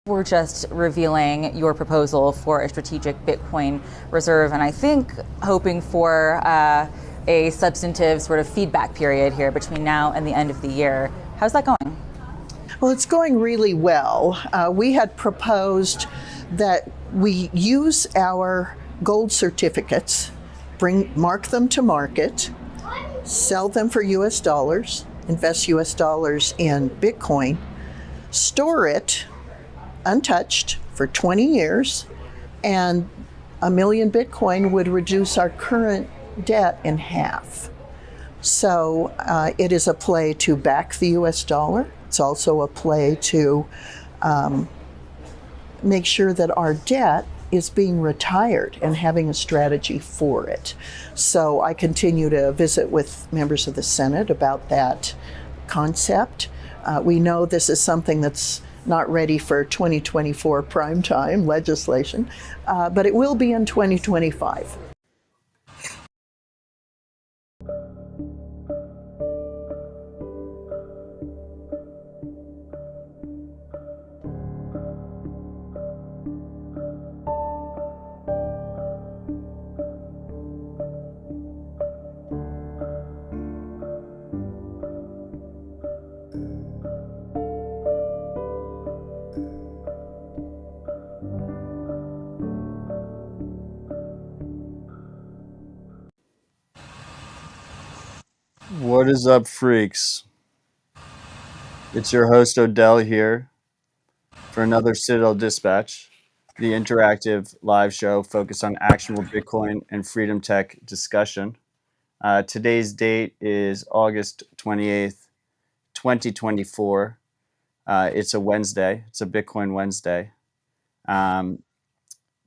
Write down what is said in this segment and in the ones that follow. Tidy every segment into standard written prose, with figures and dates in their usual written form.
We're just revealing your proposal for a strategic Bitcoin reserve, and I think hoping for a substantive sort of feedback period here between now and the end of the year. How's that going? Well, it's going really well. We had proposed that we use our gold certificates, mark them to market, sell them for US dollars, invest US dollars in Bitcoin, store it untouched for 20 years, and 1,000,000 Bitcoin would reduce our current debt in half. So it is a play to back the US dollar. It's also a play to make sure that our debt is being retired and having a strategy for it. So I continue to visit with members of the Senate about that concept. We know this is something that's not ready for 2024 primetime legislation, but it will be in 2025. What is up, freaks? It's your host Odell here for another Citadel Dispatch, the interactive live show focused on actionable Bitcoin and freedom tech discussion. Today's date is August 28th, 2024. It's a Wednesday. It's a Bitcoin Wednesday.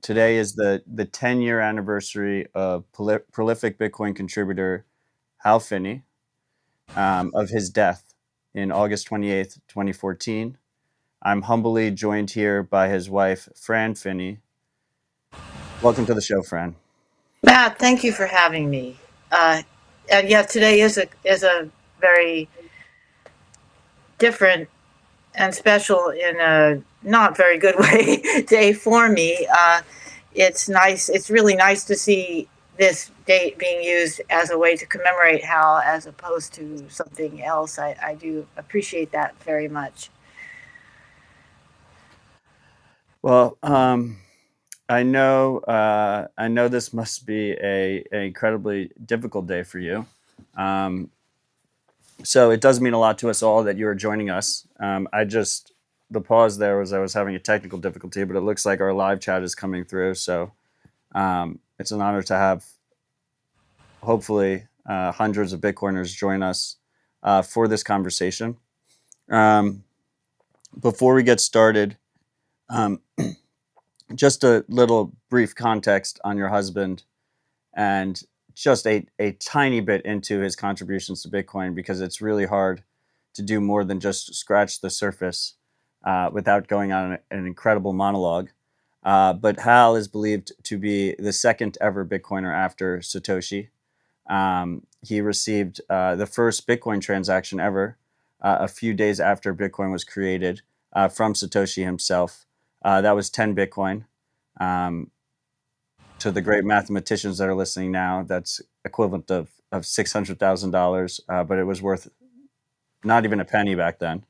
Today is the 10-year anniversary of prolific Bitcoin contributor Hal Finney, of his death in August 28th, 2014. I'm humbly joined here by his wife, Fran Finney. Welcome to the show, Fran. Matt, thank you for having me. And yeah, today is a very different and special in a not very good way day for me. It's nice. It's really nice to see this date being used as a way to commemorate Hal as opposed to something else. I do appreciate that very much. Well, I know this must be an incredibly difficult day for you. So it does mean a lot to us all that you are joining us. The pause there was I was having a technical difficulty, but it looks like our live chat is coming through. So it's an honor to have, hopefully, hundreds of Bitcoiners join us for this conversation. Before we get started, just a little brief context on your husband and just a tiny bit into his contributions to Bitcoin, because it's really hard to do more than just scratch the surface without going on an incredible monologue. But Hal is believed to be the second ever Bitcoiner after Satoshi. He received the first Bitcoin transaction ever a few days after Bitcoin was created from Satoshi himself. That was 10 Bitcoin. To the great mathematicians that are listening now, that's equivalent of $600,000, but it was worth not even a penny back then.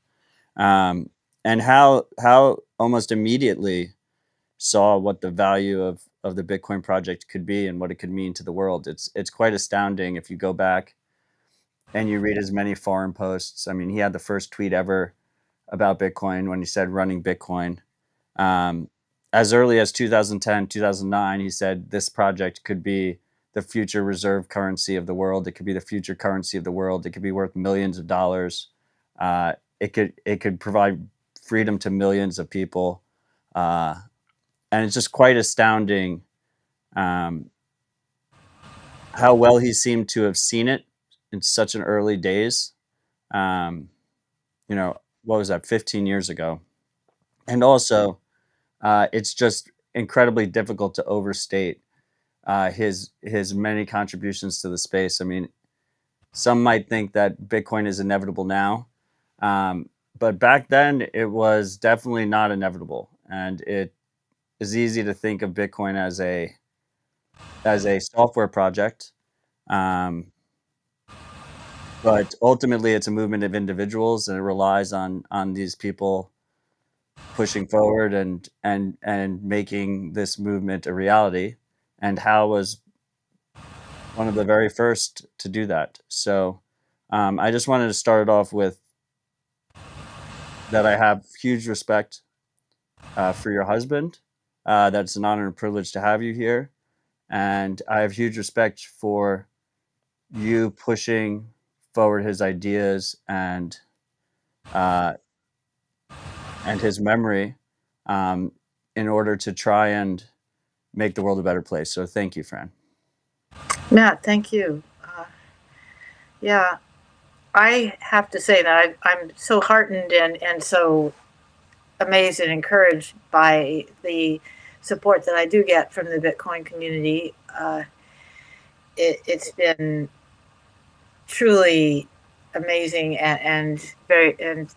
And Hal almost immediately saw what the value of the Bitcoin project could be and what it could mean to the world. It's quite astounding if you go back and you read his many forum posts. I mean, he had the first tweet ever about Bitcoin when he said running Bitcoin. As early as 2010, 2009, he said this project could be the future reserve currency of the world. It could be the future currency of the world. It could be worth millions of dollars. It could provide freedom to millions of people. And it's just quite astounding how well he seemed to have seen it in such an early days. What was that, 15 years ago? And also, it's just incredibly difficult to overstate his many contributions to the space. I mean, some might think that Bitcoin is inevitable now, but back then it was definitely not inevitable. and it is easy to think of Bitcoin as a software project, um, but ultimately it's a movement of individuals, and it relies on these people pushing forward and making this movement a reality. And Hal was one of the very first to do that. So I just wanted to start it off with that I have huge respect for your husband. That's an honor and privilege to have you here. And I have huge respect for you pushing forward his ideas uh, and his memory in order to try and make the world a better place. So thank you, Fran. Matt, thank you. Yeah, I have to say that I'm so heartened and so amazed and encouraged by the support that I do get from the Bitcoin community. It's been truly amazing and very, and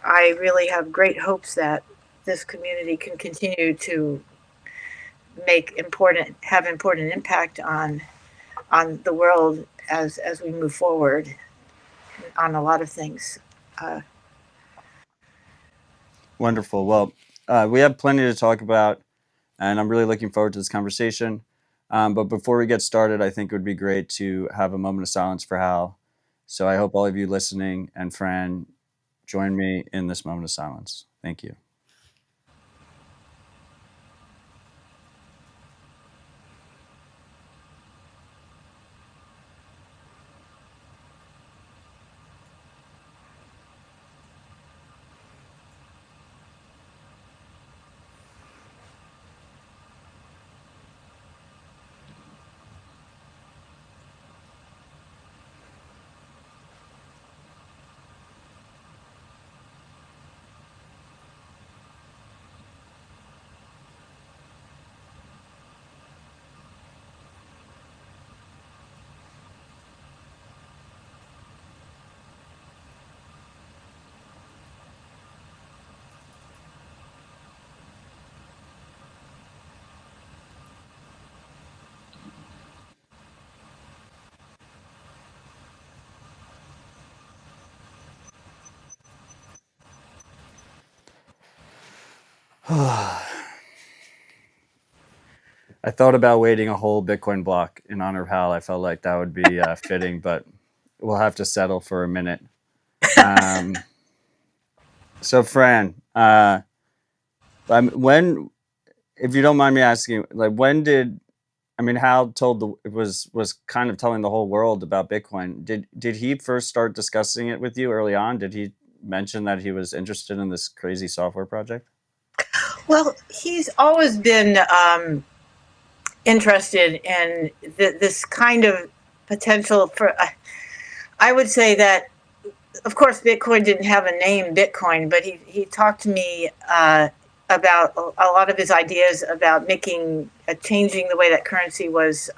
I really have great hopes that this community can continue to have important impact on the world as we move forward on a lot of things. Uh, Wonderful. Well, we have plenty to talk about, and I'm really looking forward to this conversation. But before we get started, I think it would be great to have a moment of silence for Hal. So I hope all of you listening and Fran join me in this moment of silence. Thank you. I thought about waiting a whole Bitcoin block in honor of Hal. I felt like that would be fitting, but we'll have to settle for a minute. So, Fran, when, if you don't mind me asking, like, when did, I mean, Hal told was kind of telling the whole world about Bitcoin. Did he first start discussing it with you early on? Did he mention that he was interested in this crazy software project? well, he's always been interested in this kind of potential for. I would say that, of course, Bitcoin didn't have a name, Bitcoin, but he talked to me about a lot of his ideas about changing the way that currency was.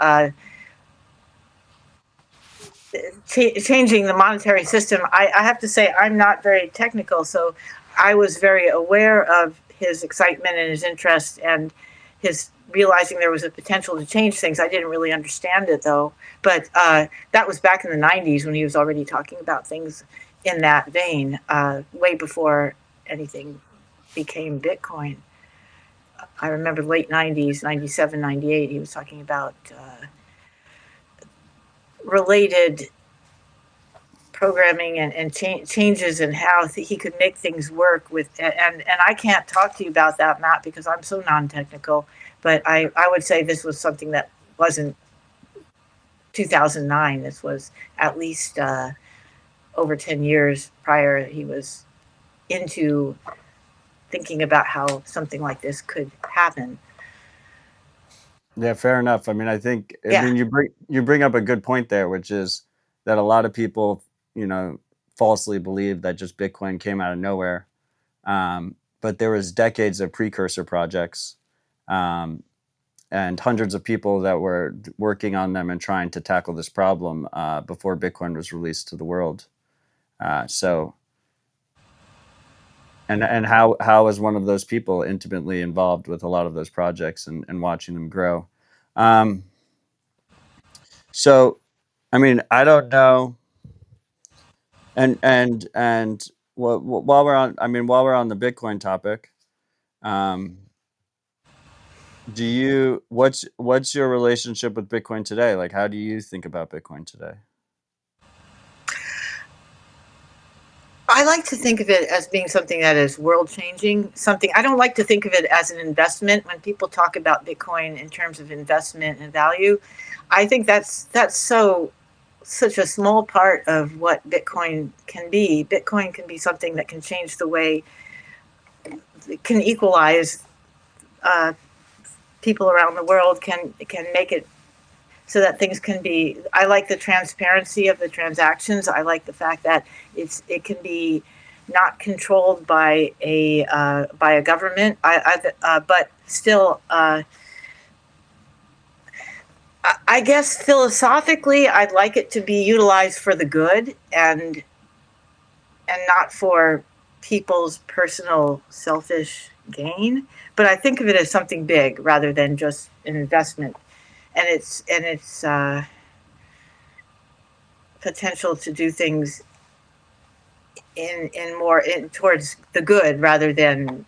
Changing the monetary system. I have to say I'm not very technical, so I was very aware of his excitement and his interest and his realizing there was a potential to change things. I didn't really understand it though, but that was back in the 90s when he was already talking about things in that vein, way before anything became Bitcoin. I remember late 90s, 97, 98, he was talking about related programming and changes in how he could make things work with. And I can't talk to you about that, Matt, because I'm so non-technical. But I would say this was something that wasn't 2009. This was at least over 10 years prior. He was into thinking about how something like this could happen. Yeah, fair enough. I mean, I think, I Yeah. mean, you bring up a good point there, which is that a lot of people, falsely believe that just Bitcoin came out of nowhere. But there was decades of precursor projects and hundreds of people that were working on them and trying to tackle this problem before Bitcoin was released to the world. And and how is one of those people intimately involved with a lot of those projects and watching them grow. Um, so, I mean, I don't know. And while we're on, I mean, while we're on the Bitcoin topic, um, what's your relationship with Bitcoin today? Like, how do you think about Bitcoin today? I like to think of it as being something that is world changing. Something I don't like to think of it as an investment. When people talk about Bitcoin in terms of investment and value, I think that's such a small part of what Bitcoin can be. Bitcoin can be something that can change the way, can equalize uh, people around the world, can make it so that things can be. I like the transparency of the transactions. I like the fact that it can be not controlled by a government. But still, I guess philosophically, I'd like it to be utilized for the good and not for people's personal selfish gain. But I think of it as something big rather than just an investment, and its potential to do things in more towards the good rather than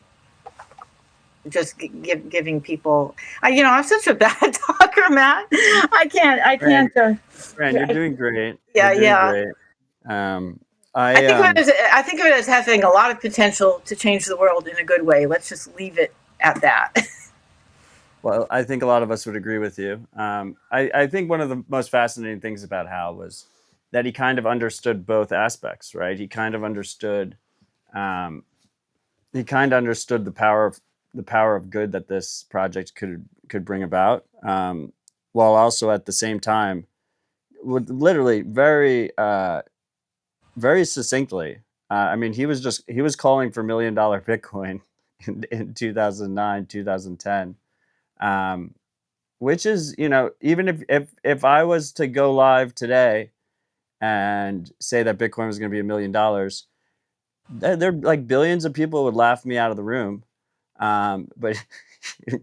just giving people. I'm such a bad talker, Matt. I Fran, can't. Fran, you're doing great. Yeah, You're doing yeah. great. Um, I think of it as having a lot of potential to change the world in a good way. Let's just leave it at that. well, I think a lot of us would agree with you. I think one of the most fascinating things about Hal was that he kind of understood both aspects, right? He kind of understood um, the power of good that this project could bring about, while also at the same time, with literally very succinctly. I mean, he was calling for $1 million Bitcoin in 2009, 2010, which is, even if I was to go live today and say that Bitcoin was going to be $1 million, there like billions of people would laugh me out of the room. But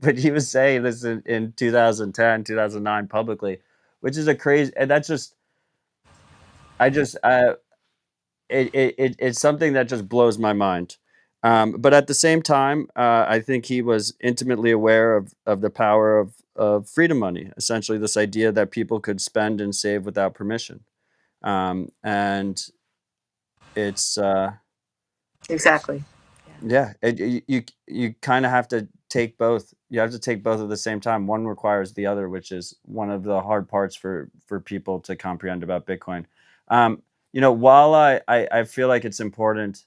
but he was saying this in 2010, 2009 publicly, which is a crazy, and that's just, I just, it's something that just blows my mind. But at the same time, I think he was intimately aware of the power of freedom money, essentially this idea that people could spend and save without permission. And it's, Exactly. yeah, you kind of have to take both. You have to take both at the same time. One requires the other, which is one of the hard parts for people to comprehend about Bitcoin. While I feel like it's important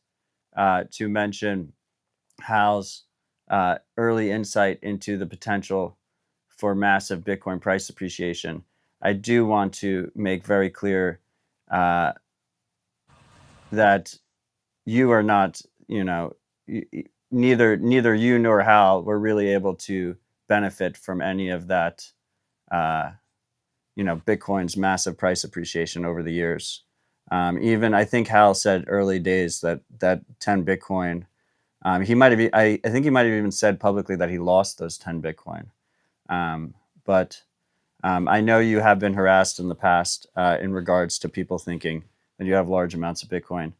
to mention Hal's early insight into the potential for massive Bitcoin price appreciation, I do want to make very clear uh, that you are not, neither you nor Hal were really able to benefit from any of that, uh, Bitcoin's massive price appreciation over the years. Even I think Hal said early days that 10 Bitcoin. He might have. I think he might have even said publicly that he lost those 10 Bitcoin. But I know you have been harassed in the past in regards to people thinking that you have large amounts of Bitcoin.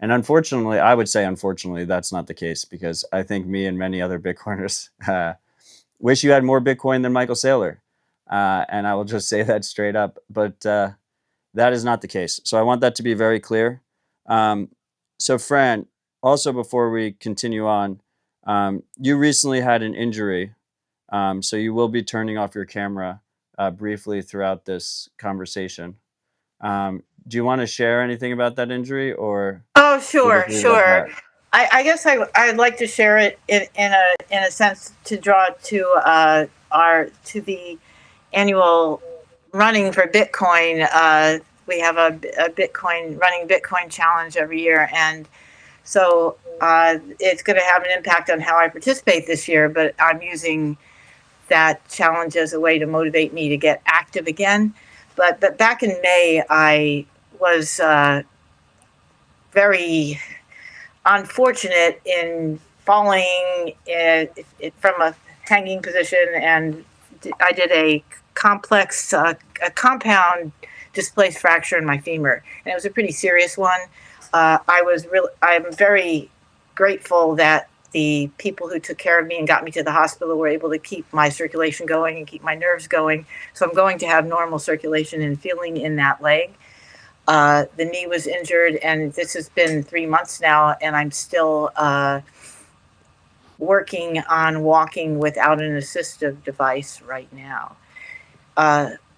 And unfortunately, I would say unfortunately, that's not the case, because I think me and many other Bitcoiners wish you had more Bitcoin than Michael Saylor. And I will just say that straight up. But that is not the case. So I want that to be very clear. So Fran, also before we continue on, you recently had an injury. So you will be turning off your camera briefly throughout this conversation. Do you want to share anything about that injury, or Oh, we'll just sure, leave it at sure. that? I guess I'd like to share it in a sense to draw to our to the annual running for Bitcoin. We have a Bitcoin challenge every year, and so it's going to have an impact on how I participate this year. But I'm using that challenge as a way to motivate me to get active again. But back in May, I was very unfortunate in falling from a hanging position, and I did a complex, a compound displaced fracture in my femur, and it was a pretty serious one. I'm very grateful that the people who took care of me and got me to the hospital were able to keep my circulation going and keep my nerves going. So I'm going to have normal circulation and feeling in that leg. The knee was injured, and this has been 3 months now, and I'm still working on walking without an assistive device right now.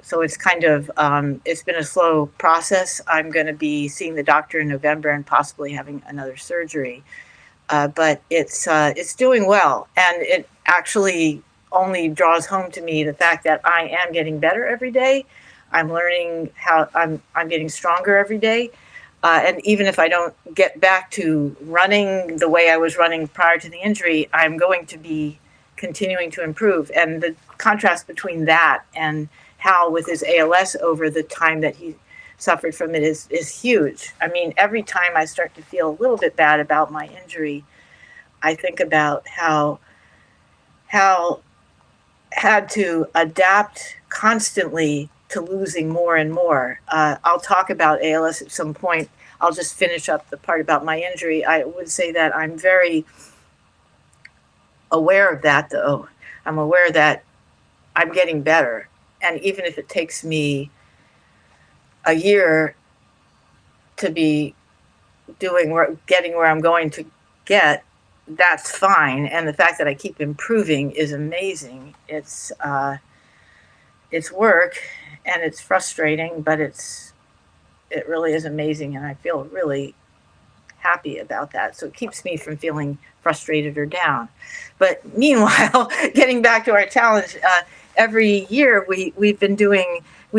So it's kind of, it's been a slow process. I'm going to be seeing the doctor in November and possibly having another surgery. But it's doing well, and it actually only draws home to me the fact that I am getting better every day. I'm learning how I'm getting stronger every day. And even if I don't get back to running the way I was running prior to the injury, I'm going to be continuing to improve. And the contrast between that and Hal with his ALS over the time that he suffered from it is huge. I mean, every time I start to feel a little bit bad about my injury, I think about how Hal had to adapt constantly to losing more and more. I'll talk about ALS at some point. I'll just finish up the part about my injury. I would say that I'm very aware of that, though. I'm aware that I'm getting better. And even if it takes me a year to be getting where I'm going to get, that's fine. And the fact that I keep improving is amazing. It's work, and it's frustrating, but it really is amazing, and I feel really happy about that. So it keeps me from feeling frustrated or down. But meanwhile, getting back to our challenge, every year we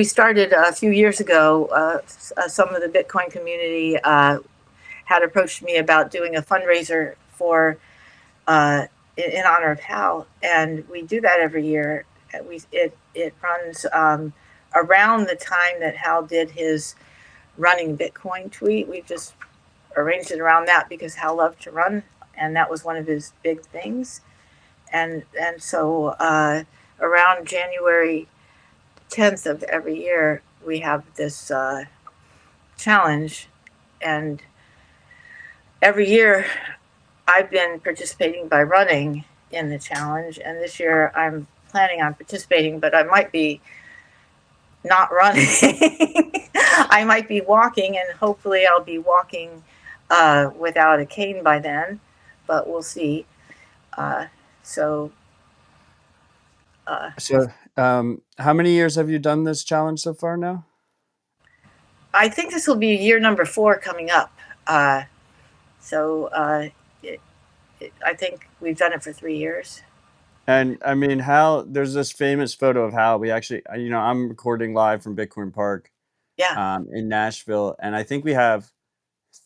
started a few years ago, some of the Bitcoin community had approached me about doing a fundraiser for in honor of Hal, and we do that every year. It runs around the time that Hal did his running Bitcoin tweet. We've just arranged it around that because Hal loved to run, and that was one of his big things. And so around January 10th of every year, we have this challenge, and every year I've been participating by running in the challenge, and this year I'm planning on participating, but I might be not running. I might be walking, and hopefully I'll be walking without a cane by then, but we'll see. So how many years have you done this challenge so far now? I think this will be year number 4 coming up. I think we've done it for 3 years. And I mean, Hal, there's this famous photo of Hal. We actually, I'm recording live from Bitcoin Park in Nashville. And I think we have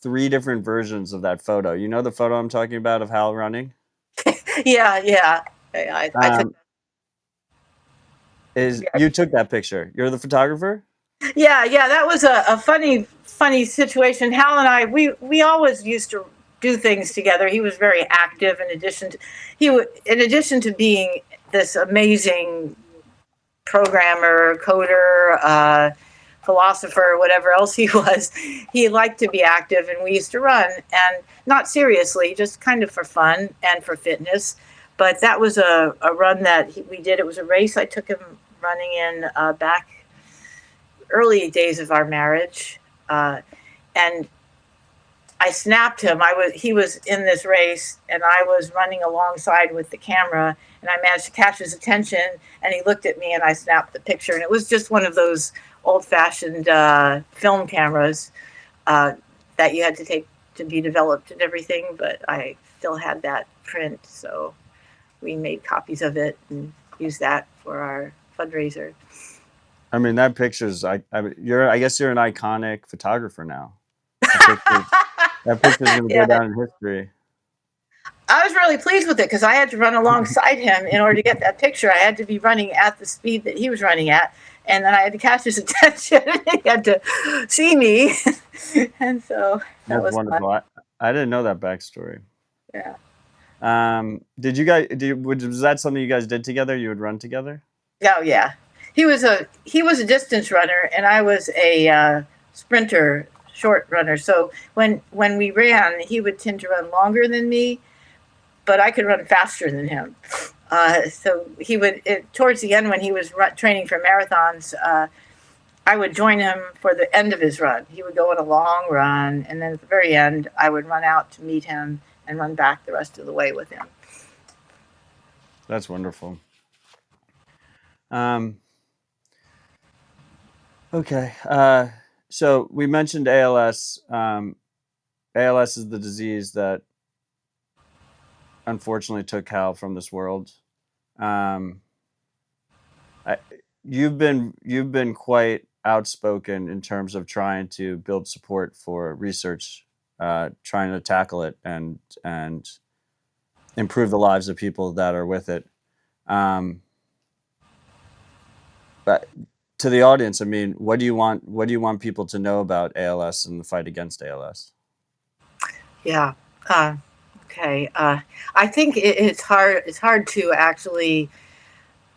3 different versions of that photo. You know the photo I'm talking about of Hal running? Yeah. You took that picture. You're the photographer? Yeah. That was a funny situation. Hal and I, we always used to do things together. He was very active. In addition to being this amazing programmer, coder, philosopher, whatever else he was, he liked to be active, and we used to run, and not seriously, just kind of for fun and for fitness. But that was a run that we did. It was a race I took him running in back early days of our marriage, and I snapped him. He was in this race, and I was running alongside with the camera, and I managed to catch his attention, and he looked at me, and I snapped the picture. And it was just one of those old-fashioned film cameras that you had to take to be developed and everything, but I still had that print, so we made copies of it and used that for our fundraiser. I mean, that picture's I guess you're an iconic photographer now. That picture's going to go down in history. I was really pleased with it because I had to run alongside him in order to get that picture. I had to be running at the speed that he was running at, and then I had to catch his attention. He had to see me, and so that was wonderful. I didn't know that backstory. Yeah. Did you guys was that something you guys did together? You would run together? Oh yeah. He was a distance runner, and I was a sprinter, short runner. So when we ran, he would tend to run longer than me, but I could run faster than him. So he would towards the end when he was training for marathons. I would join him for the end of his run. He would go on a long run, and then at the very end, I would run out to meet him and run back the rest of the way with him. That's wonderful. Okay. So we mentioned ALS. ALS is the disease that unfortunately took Hal from this world. You've been quite outspoken in terms of trying to build support for research, trying to tackle it and improve the lives of people that are with it. But to the audience, I mean, what do you want people to know about ALS and the fight against ALS? Yeah. Okay. I think it's hard to actually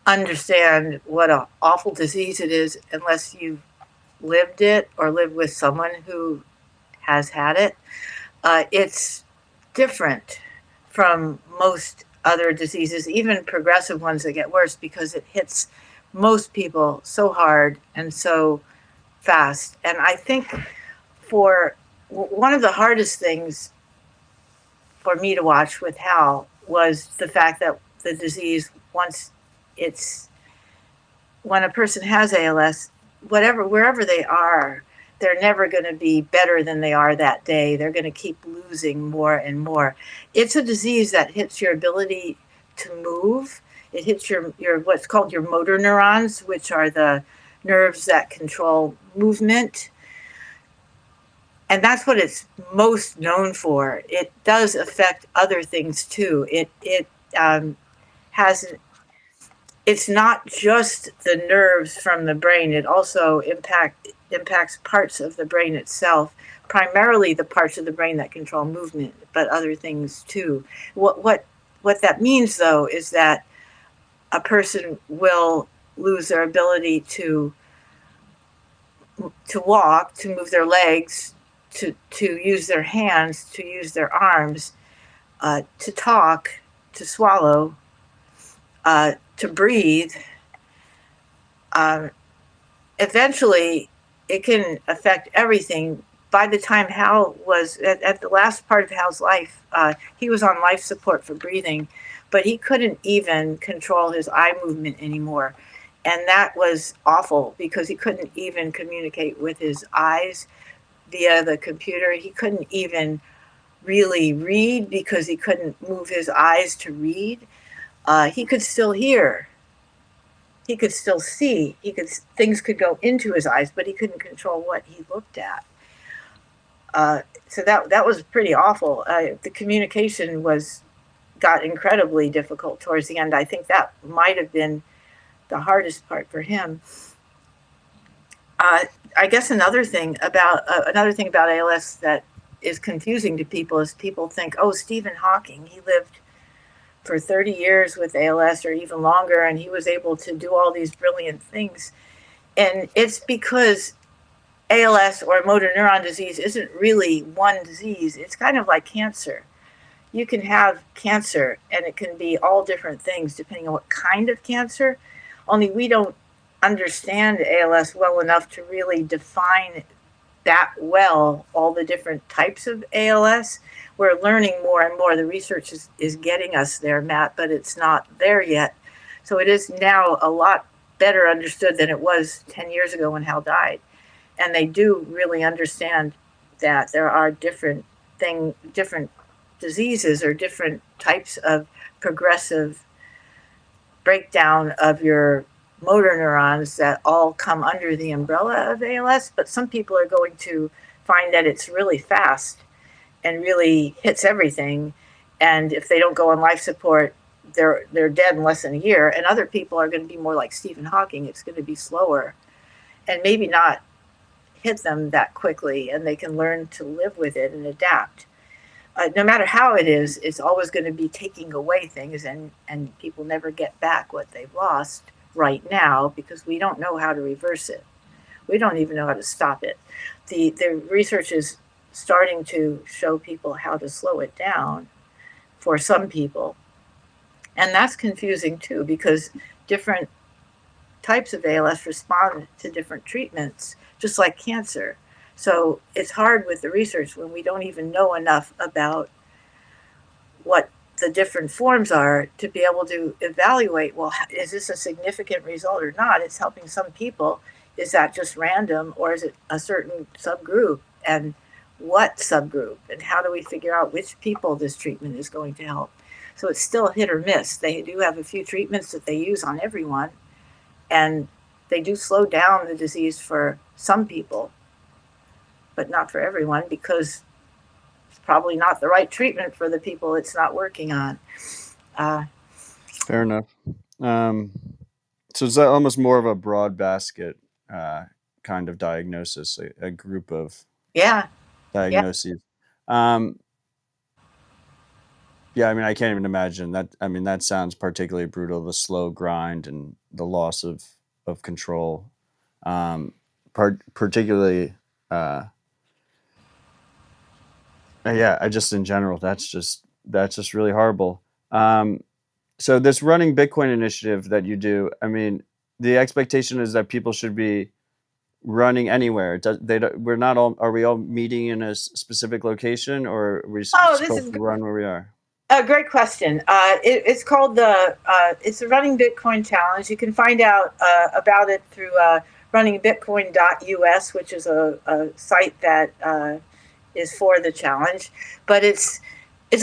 understand what an awful disease it is unless you've lived it or lived with someone who has had it. It's different from most other diseases, even progressive ones that get worse, because it hits most people so hard and so fast. And I think for one of the hardest things for me to watch with Hal was the fact that the disease, when a person has ALS, wherever they are, they're never going to be better than they are that day. They're going to keep losing more and more. It's a disease that hits your ability to move. It hits your what's called your motor neurons, which are the nerves that control movement. And that's what it's most known for. It does affect other things too. It's not just the nerves from the brain. It also impacts parts of the brain itself, primarily the parts of the brain that control movement, but other things too. What that means, though, is that a person will lose their ability to walk, to move their legs, to use their hands, to use their arms, to talk, to swallow, to breathe. Eventually, it can affect everything. By the time Hal was at the last part of Hal's life, he was on life support for breathing, but he couldn't even control his eye movement anymore. And that was awful because he couldn't even communicate with his eyes via the computer. He couldn't even really read because he couldn't move his eyes to read. He could still hear. He could still see. Things could go into his eyes, but he couldn't control what he looked at. So that was pretty awful. The communication got incredibly difficult towards the end. I think that might have been the hardest part for him. I guess another thing about ALS that is confusing to people is people think, oh, Stephen Hawking, he lived for 30 years with ALS or even longer, and he was able to do all these brilliant things. And it's because ALS or motor neuron disease isn't really one disease. It's kind of like cancer. You can have cancer, and it can be all different things depending on what kind of cancer. Only we don't understand ALS well enough to really define that well, all the different types of ALS. We're learning more and more. The research is getting us there, Matt, but it's not there yet. So it is now a lot better understood than it was 10 years ago when Hal died. And they do really understand that there are different diseases or different types of progressive breakdown of your motor neurons that all come under the umbrella of ALS. But some people are going to find that it's really fast and really hits everything. And if they don't go on life support, they're dead in less than a year. And other people are going to be more like Stephen Hawking. It's going to be slower and maybe not hit them that quickly, and they can learn to live with it and adapt. no matter how it is, it's always going to be taking away things, and people never get back what they've lost right now because we don't know how to reverse it. We don't even know how to stop it. The research is starting to show people how to slow it down for some people. And that's confusing too because different types of ALS respond to different treatments, just like cancer. So it's hard with the research when we don't even know enough about what the different forms are to be able to evaluate, well, is this a significant result or not? It's helping some people. Is that just random or is it a certain subgroup? And what subgroup? And how do we figure out which people this treatment is going to help? So it's still hit or miss. They do have a few treatments that they use on everyone, and they do slow down the disease for some people, but not for everyone because it's probably not the right treatment for the people it's not working on. Fair enough. So is that almost more of a broad basket kind of diagnosis, a group of diagnoses? Yeah, I mean, I can't even imagine that. I mean, that sounds particularly brutal, the slow grind and the loss of control. Particularly, yeah, I just in general, that's just really horrible. So this running Bitcoin initiative that you do, I mean, the expectation is that people should be running anywhere. We're not all. Are we all meeting in a specific location, or are we supposed to run where we are? A great question. It's called it's the Running Bitcoin Challenge. You can find out about it through runningbitcoin.us, which is a site that is for the challenge. But it's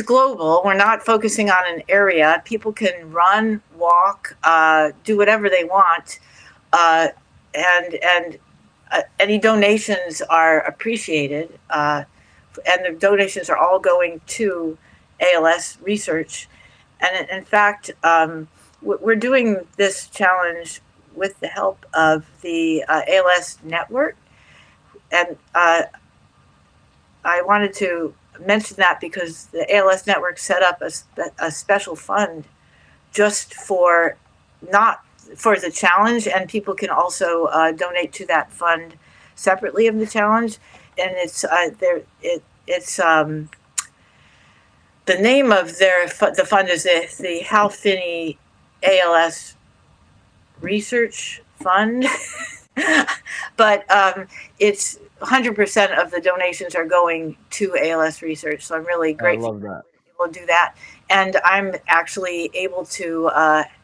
global. We're not focusing on an area. People can run, walk, do whatever they want, and any donations are appreciated. And the donations are all going to ALS research. And in fact, we're doing this challenge with the help of the ALS network. And I wanted to mention that because the ALS network set up a special fund just for the challenge, and people can also donate to that fund separately of the challenge. And it's the name of the fund is the Hal Finney ALS Research Fund, but it's 100% of the donations are going to ALS research. So I'm really grateful to be able to do that. And I'm actually able to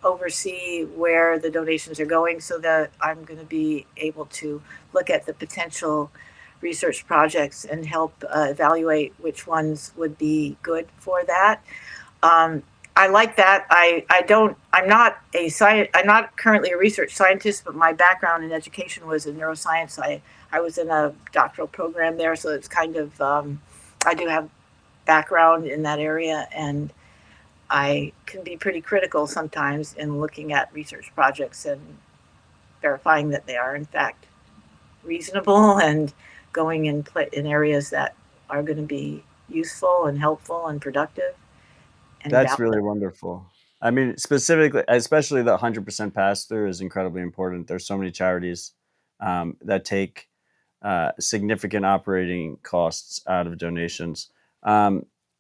oversee where the donations are going so that I'm going to be able to look at the potential research projects and help evaluate which ones would be good for that. I like that. I'm not currently a research scientist, but my background in education was in neuroscience. I was in a doctoral program there, so it's kind of I do have background in that area, and I can be pretty critical sometimes in looking at research projects and verifying that they are in fact reasonable and going in areas that are going to be useful and helpful and productive. And that's really wonderful. I mean, especially the 100% pass through is incredibly important. There's so many charities that take significant operating costs out of donations.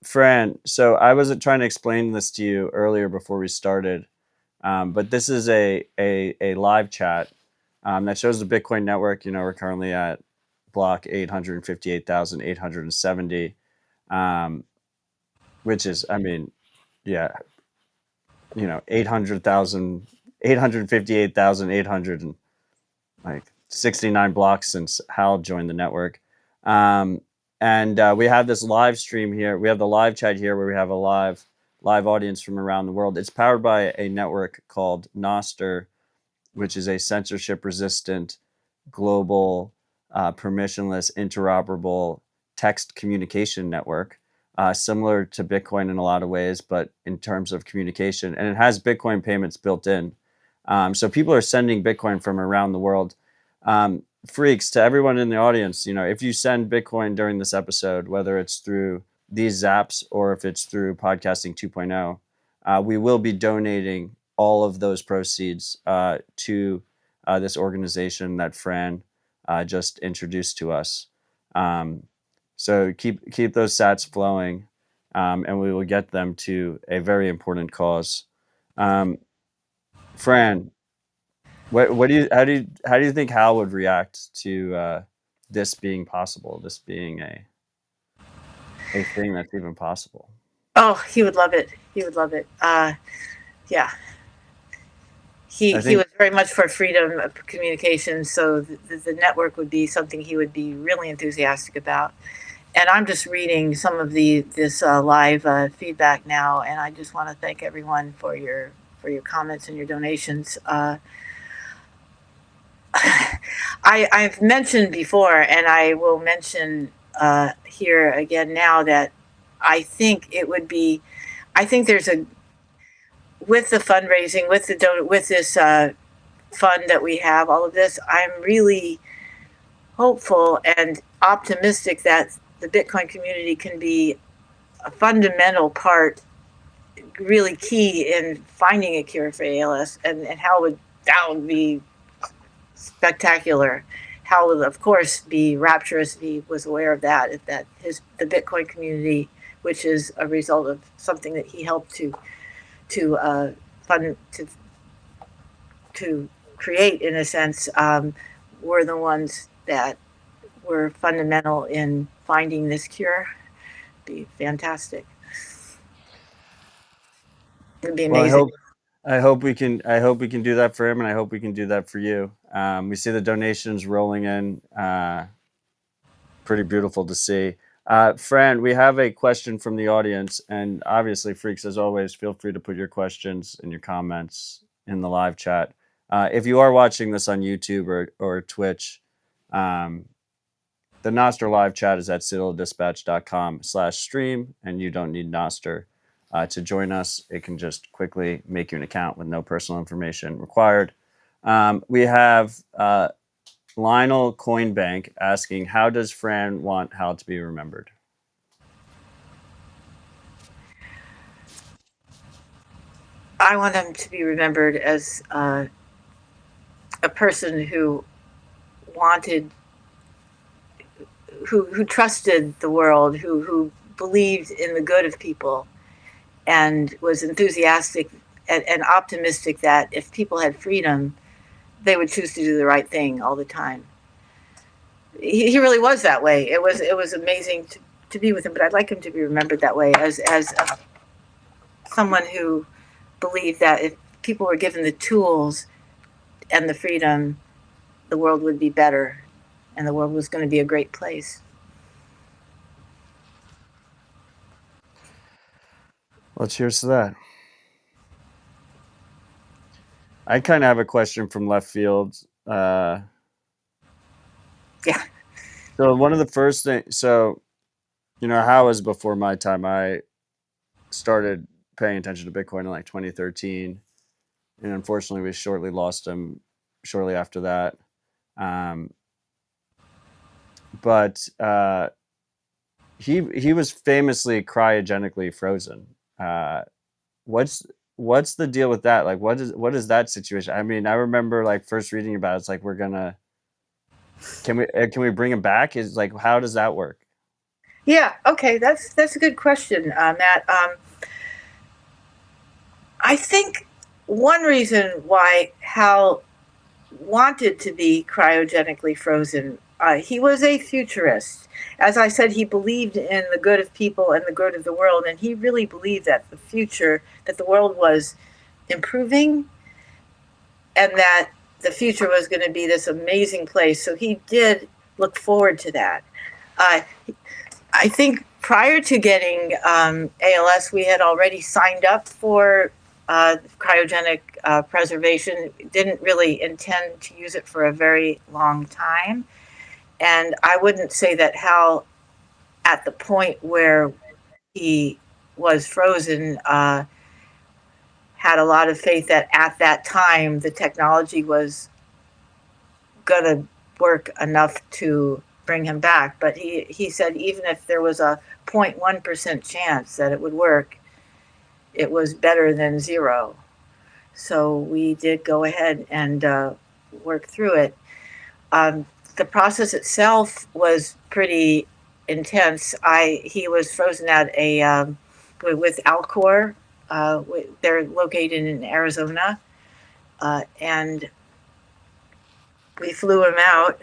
Fran, so I wasn't trying to explain this to you earlier before we started, but this is a live chat that shows the Bitcoin network. You know, we're currently at block 858,870, which is, I mean, yeah, 858,869 blocks since Hal joined the network. And we have this live stream here. We have the live chat here where we have a live audience from around the world. It's powered by a network called Noster, which is a censorship-resistant, global, permissionless, interoperable text communication network, similar to Bitcoin in a lot of ways, but in terms of communication. And it has Bitcoin payments built in. So people are sending Bitcoin from around the world. Freaks, to everyone in the audience, if you send Bitcoin during this episode, whether it's through these zaps or if it's through Podcasting 2.0, we will be donating all of those proceeds to this organization that Fran just introduced to us. So keep those sats flowing, and we will get them to a very important cause. Fran, what do you how do you think Hal would react to this being possible? This being a thing that's even possible. Oh, he would love it. He would love it. Yeah. He was very much for freedom of communication, so the network would be something he would be really enthusiastic about. And I'm just reading some of this live feedback now, and I just want to thank everyone for your comments and your donations. I've mentioned before, and I will mention here again now, that I think there's with the fundraising, with this fund that we have, all of this, I'm really hopeful and optimistic that the Bitcoin community can be a fundamental part, really key in finding a cure for ALS, and that would be spectacular. Hal would, of course, be rapturous if he was aware of that the Bitcoin community, which is a result of something that he helped to create, in a sense, were the ones that were fundamental in finding this cure. It'd be fantastic. It'd be amazing. Well, I hope we can do that for him, and I hope we can do that for you. We see the donations rolling in. Pretty beautiful to see. Fran, we have a question from the audience, and obviously, freaks, as always, feel free to put your questions and your comments in the live chat. If you are watching this on YouTube or Twitch, the Nostr live chat is at citadeldispatch.com/stream, and you don't need Nostr to join us. It can just quickly make you an account with no personal information required. We have Lionel Coinbank asking, how does Fran want Hal to be remembered? I want him to be remembered as a person who trusted the world, who believed in the good of people, and was enthusiastic and optimistic that if people had freedom, they would choose to do the right thing all the time. He really was that way. It was amazing to be with him, but I'd like him to be remembered that way, as someone who believed that if people were given the tools and the freedom, the world would be better, and the world was going to be a great place. Well, cheers to that. I kind of have a question from left field. Yeah. So one of the first things, how was before my time? I started paying attention to Bitcoin in like 2013, and unfortunately, we shortly lost him shortly after that. But he was famously cryogenically frozen. What's the deal with that? Like, what is that situation? I mean, I remember like first reading about it, it's like can we bring him back? Is like, how does that work? Yeah. Okay. That's a good question, Matt. I think one reason why Hal wanted to be cryogenically frozen, he was a futurist. As I said, he believed in the good of people and the good of the world, and he really believed that that the world was improving, and that the future was going to be this amazing place. So he did look forward to that. I think prior to getting ALS, we had already signed up for cryogenic preservation. Didn't really intend to use it for a very long time. And I wouldn't say that Hal, at the point where he was frozen, had a lot of faith that at that time the technology was going to work enough to bring him back. But he said even if there was a 0.1% chance that it would work, it was better than zero. So we did go ahead and work through it. The process itself was pretty intense. He was frozen at a with Alcor. They're located in Arizona, and we flew him out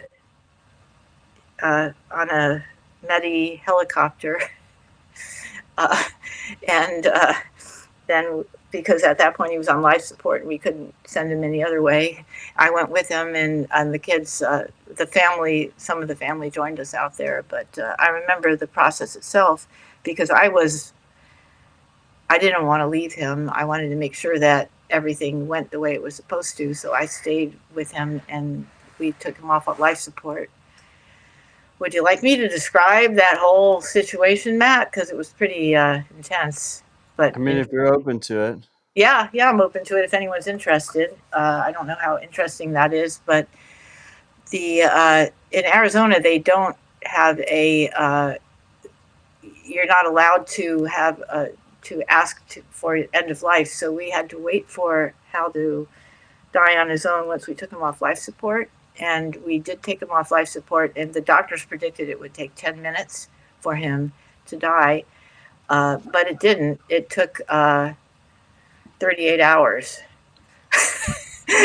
on a Medi helicopter, and then because at that point he was on life support and we couldn't send him any other way, I went with him, and the kids, the family, some of the family joined us out there. But I remember the process itself because I didn't want to leave him. I wanted to make sure that everything went the way it was supposed to. So I stayed with him and we took him off of life support. Would you like me to describe that whole situation, Matt? Because it was pretty intense. But I mean, if you're open to it. Yeah, I'm open to it if anyone's interested. I don't know how interesting that is, but in Arizona they don't have you're not allowed to have to ask for end of life. So we had to wait for Hal to die on his own once we took him off life support, and we did take him off life support, and the doctors predicted it would take 10 minutes for him to die, but it didn't. It took 38 hours,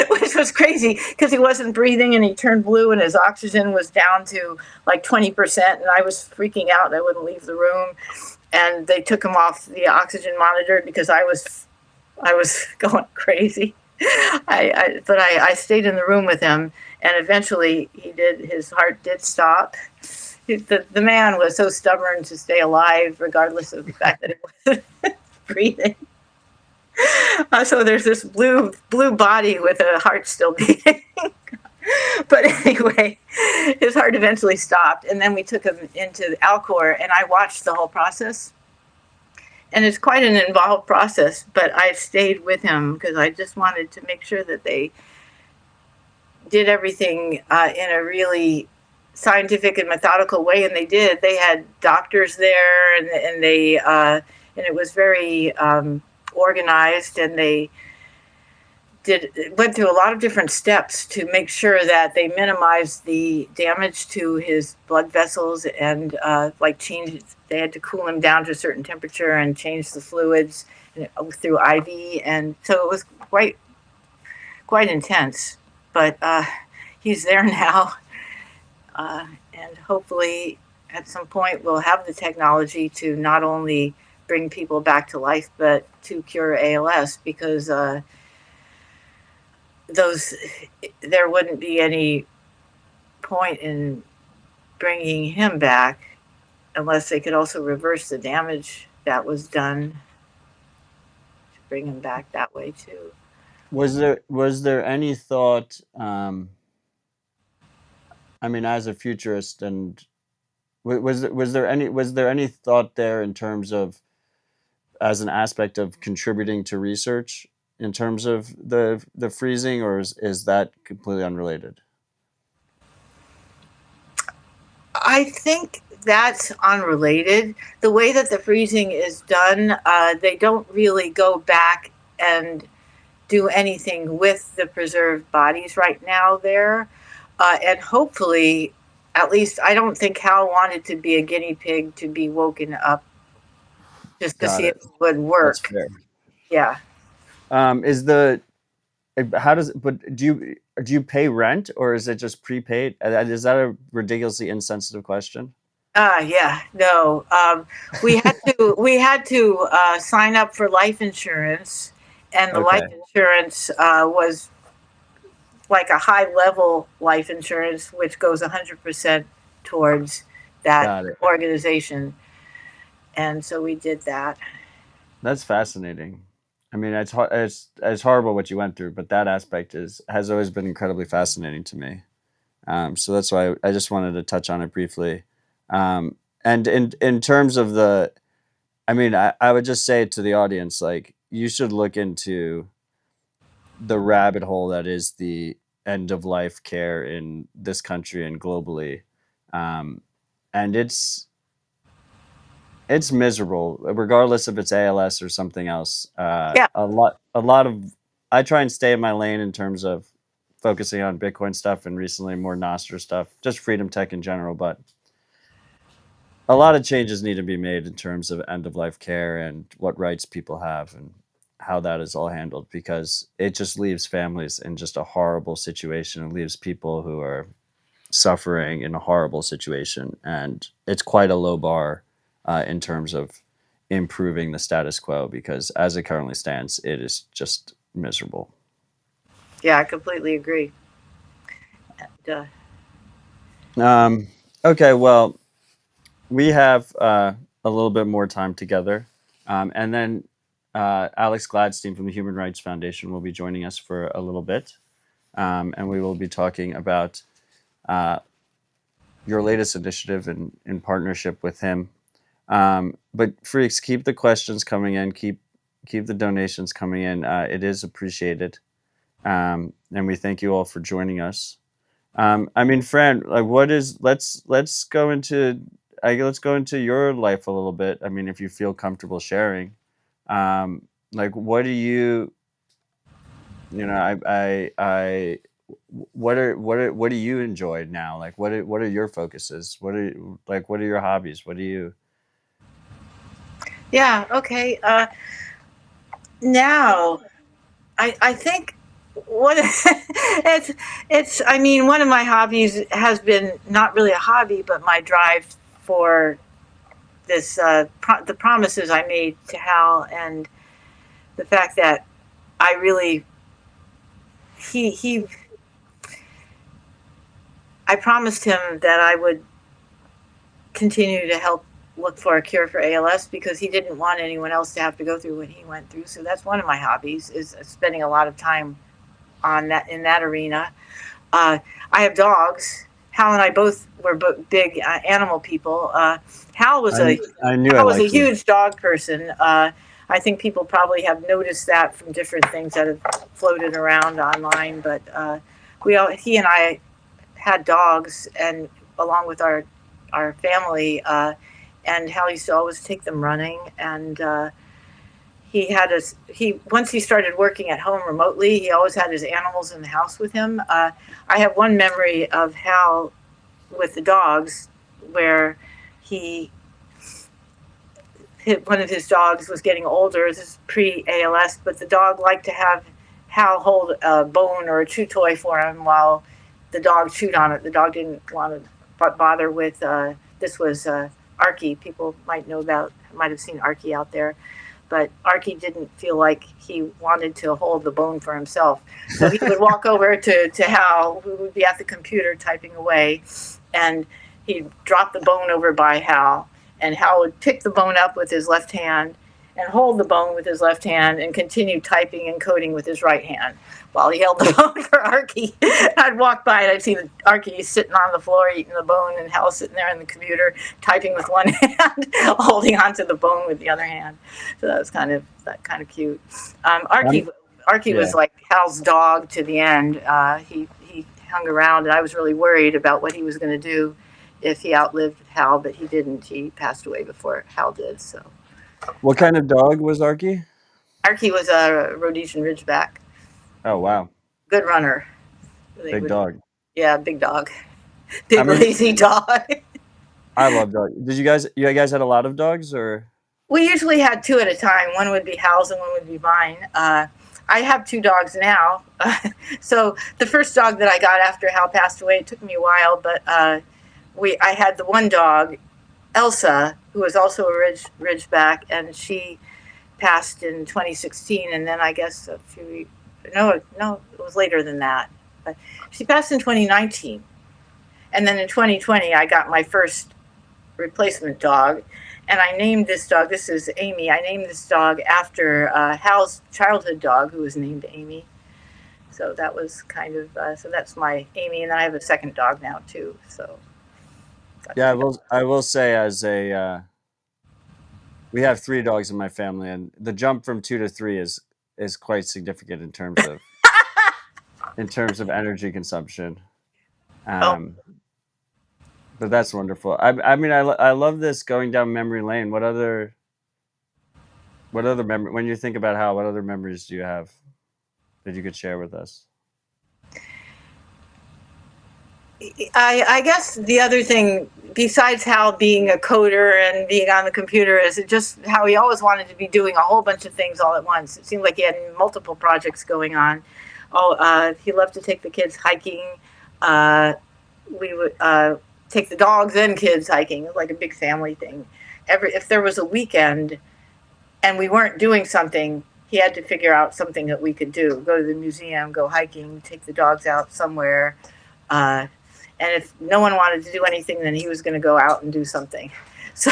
which was crazy because he wasn't breathing and he turned blue and his oxygen was down to like 20%. And I was freaking out. I wouldn't leave the room. And they took him off the oxygen monitor because I was going crazy. But I stayed in the room with him, and eventually his heart did stop. The man was so stubborn to stay alive, regardless of the fact that it wasn't breathing. So there's this blue body with a heart still beating. But anyway, his heart eventually stopped, and then we took him into Alcor, and I watched the whole process. And it's quite an involved process, but I stayed with him because I just wanted to make sure that they did everything in a really scientific and methodical way, and they did. They had doctors there, and they and it was very organized, and they went through a lot of different steps to make sure that they minimized the damage to his blood vessels, and they had to cool him down to a certain temperature and change the fluids through IV, and so it was quite intense. But he's there now, and hopefully at some point we'll have the technology to not only bring people back to life but to cure ALS, because there wouldn't be any point in bringing him back unless they could also reverse the damage that was done to bring him back that way too. Was there any thought? I mean, as a futurist, and was there any thought there in terms of as an aspect of contributing to research in terms of the freezing, or is that completely unrelated? I think that's unrelated. The way that the freezing is done, they don't really go back and do anything with the preserved bodies right now there. And hopefully, at least I don't think Hal wanted to be a guinea pig to be woken up just to see if it would work. That's fair. Yeah. But do you pay rent, or is it just prepaid? Is that a ridiculously insensitive question? Yeah, no. We had to sign up for life insurance, and the life insurance was like a high level life insurance, which goes 100% towards that organization. And so we did that. That's fascinating. I mean, it's horrible what you went through, but that aspect has always been incredibly fascinating to me. So that's why I just wanted to touch on it briefly. And in terms of I would just say to the audience, like, you should look into the rabbit hole that is the end of life care in this country and globally. And it's miserable, regardless if it's ALS or something else. Yeah. A lot of I try and stay in my lane in terms of focusing on Bitcoin stuff, and recently more Nostr stuff, just freedom tech in general. But a lot of changes need to be made in terms of end of life care and what rights people have and how that is all handled, because it just leaves families in just a horrible situation. It leaves people who are suffering in a horrible situation, and it's quite a low bar in terms of improving the status quo, because as it currently stands, it is just miserable. Yeah, I completely agree. And, Okay, well, we have a little bit more time together, and then Alex Gladstein from the Human Rights Foundation will be joining us for a little bit, and we will be talking about your latest initiative in partnership with him. But freaks, keep the questions coming in, keep the donations coming in. It is appreciated, and we thank you all for joining us. I mean, Fran, like, let's go into your life a little bit. I mean, if you feel comfortable sharing, like, what do you what do you enjoy now? Like, what are your focuses? What are your hobbies? What do you? yeah. Okay. Now, I think what it's. I mean, one of my hobbies has been not really a hobby, but my drive for this the promises I made to Hal, and the fact that I really he I promised him that I would continue to help look for a cure for ALS, because he didn't want anyone else to have to go through what he went through. So that's one of my hobbies, is spending a lot of time on that, in that arena. I have dogs. Hal and I both were big animal people. Hal was I knew I Hal was a liked you. huge dog person. I think people probably have noticed that from different things that have floated around online. But he and I had dogs, and along with our family, and Hal used to always take them running. And once he started working at home remotely, he always had his animals in the house with him. I have one memory of Hal with the dogs, where one of his dogs was getting older. This is pre-ALS, but the dog liked to have Hal hold a bone or a chew toy for him while the dog chewed on it. The dog didn't want to bother with. This was Arky. People might have seen Arky out there, but Arky didn't feel like he wanted to hold the bone for himself. So he would walk over to Hal, who would be at the computer typing away, and he'd drop the bone over by Hal, and Hal would pick the bone up with his left hand and hold the bone with his left hand and continue typing and coding with his right hand while he held the bone for Arky. I'd walk by and I'd see Arky sitting on the floor eating the bone, and Hal sitting there in the computer typing with one hand, holding onto the bone with the other hand. So that was kind of cute. Arky was like Hal's dog to the end. He hung around, and I was really worried about what he was going to do if he outlived Hal, but he didn't. He passed away before Hal did. So. What kind of dog was Arky? Arky was a Rhodesian Ridgeback. Oh, wow. Good runner. Big dog. Yeah, big dog. Big lazy dog. I love dogs. Did you guys had a lot of dogs, or? We usually had two at a time. One would be Hal's and one would be mine. I have two dogs now. So the first dog that I got after Hal passed away, it took me a while, but I had the one dog, Elsa, who was also a Ridgeback, and she passed in 2016, and then I guess it was later than that. But she passed in 2019. And then in 2020, I got my first replacement dog, and I named this dog, this is Amy, I named this dog after Hal's childhood dog, who was named Amy. So that was kind of, so that's my Amy, and then I have a second dog now too, so. Yeah, I will say, as we have 3 dogs in my family, and the jump from 2 to 3 is quite significant in terms of energy consumption. But that's wonderful. I mean, I love this going down memory lane. What other memory, when you think about Hal, what other memories do you have that you could share with us? I guess the other thing, besides Hal being a coder and being on the computer, is it just how he always wanted to be doing a whole bunch of things all at once. It seemed like he had multiple projects going on. He loved to take the kids hiking. We would take the dogs and kids hiking. It was like a big family thing. If there was a weekend and we weren't doing something, he had to figure out something that we could do. Go to the museum, go hiking, take the dogs out somewhere. Uh, and if no one wanted to do anything, then he was going to go out and do something. So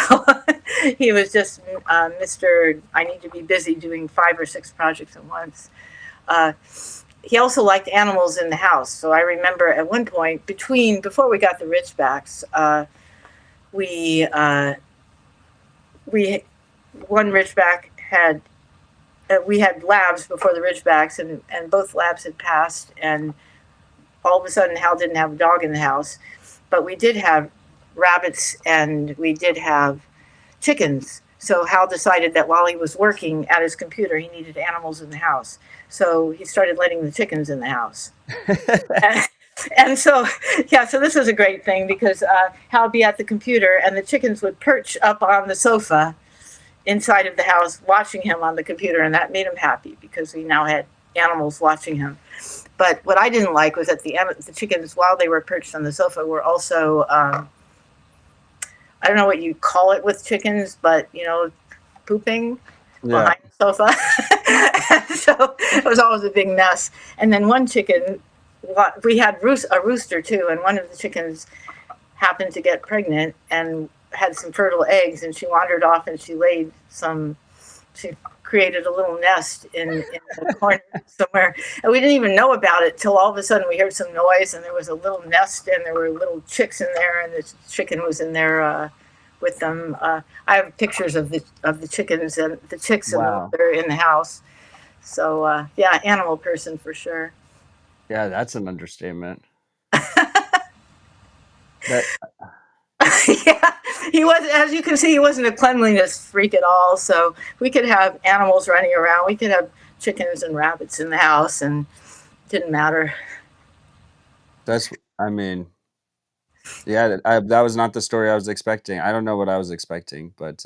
he was just Mr. I need to be busy doing 5 or 6 projects at once. He also liked animals in the house. So I remember at one point, before we got the Ridgebacks, we one Ridgeback had we had labs before the Ridgebacks, and both labs had passed, and all of a sudden Hal didn't have a dog in the house, but we did have rabbits and we did have chickens. So Hal decided that while he was working at his computer, he needed animals in the house. So he started letting the chickens in the house. And so, yeah, so this was a great thing because Hal would be at the computer and the chickens would perch up on the sofa inside of the house watching him on the computer, and that made him happy because he now had animals watching him. But what I didn't like was that the chickens, while they were perched on the sofa, were also, I don't know what you call it with chickens, but, pooping behind the sofa. So it was always a big mess. And then one chicken, we had a rooster too, and one of the chickens happened to get pregnant and had some fertile eggs, and she wandered off and she created a little nest in the corner somewhere, and we didn't even know about it till all of a sudden we heard some noise and there was a little nest and there were little chicks in there, and the chicken was in there with them. I have pictures of the chickens and the chicks and Wow. they're in the house. So yeah, animal person for sure. Yeah, that's an understatement. Yeah, he was, as you can see, he wasn't a cleanliness freak at all. So we could have animals running around. We could have chickens and rabbits in the house, and it didn't matter. I mean, yeah, that was not the story I was expecting. I don't know what I was expecting, but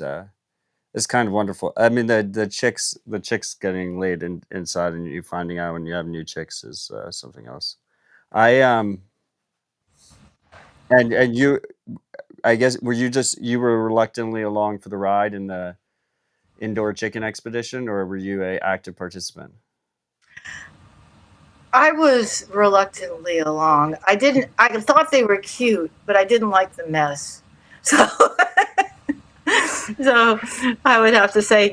it's kind of wonderful. I mean, the chicks getting laid inside and you finding out when you have new chicks is something else. And you, I guess, you were reluctantly along for the ride in the indoor chicken expedition, or were you a active participant? I was reluctantly along. I thought they were cute, but I didn't like the mess. So, so I would have to say,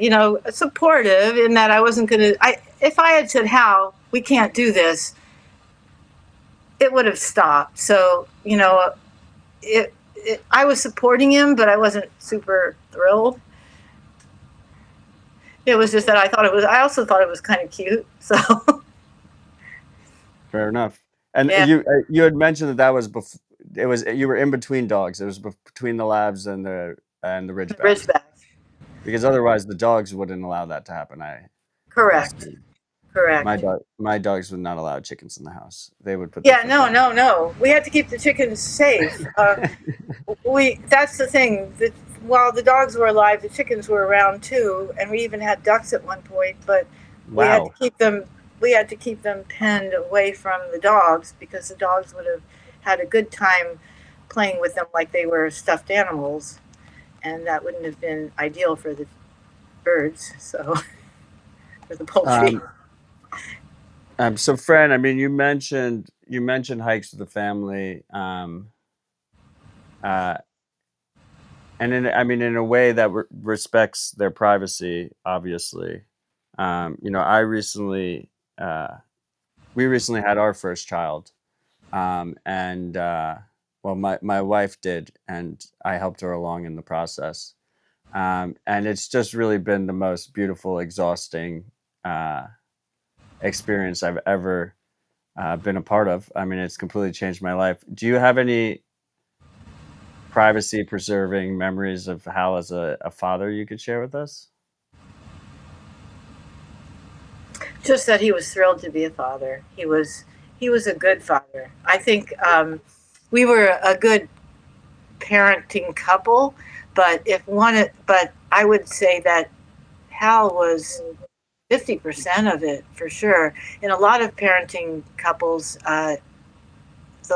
supportive in that I wasn't going to, if I had said, Hal, we can't do this, it would have stopped. So, I was supporting him, but I wasn't super thrilled. It was just that I also thought it was kind of cute. So. Fair enough. And Yeah. you had mentioned that was you were in between dogs. It was between the labs and the Ridgebacks. Ridgebacks. Because otherwise the dogs wouldn't allow that to happen. Correct. My dogs would not allow chickens in the house. They would put. Yeah, no. We had to keep the chickens safe. That's the thing. While the dogs were alive, the chickens were around too, and we even had ducks at one point. But Wow. we had to keep them penned away from the dogs because the dogs would have had a good time playing with them like they were stuffed animals, and that wouldn't have been ideal for the birds. So for the poultry. So Fran, I mean, you mentioned hikes with the family, and in a way that respects their privacy, obviously. We recently had our first child, and my wife did, and I helped her along in the process, and it's just really been the most beautiful, exhausting experience I've ever been a part of. I mean, it's completely changed my life. Do you have any privacy preserving memories of Hal as a father you could share with us? Just that he was thrilled to be a father. He was a good father. I think we were a good parenting couple, but I would say that Hal was 50% of it for sure. In a lot of parenting couples, the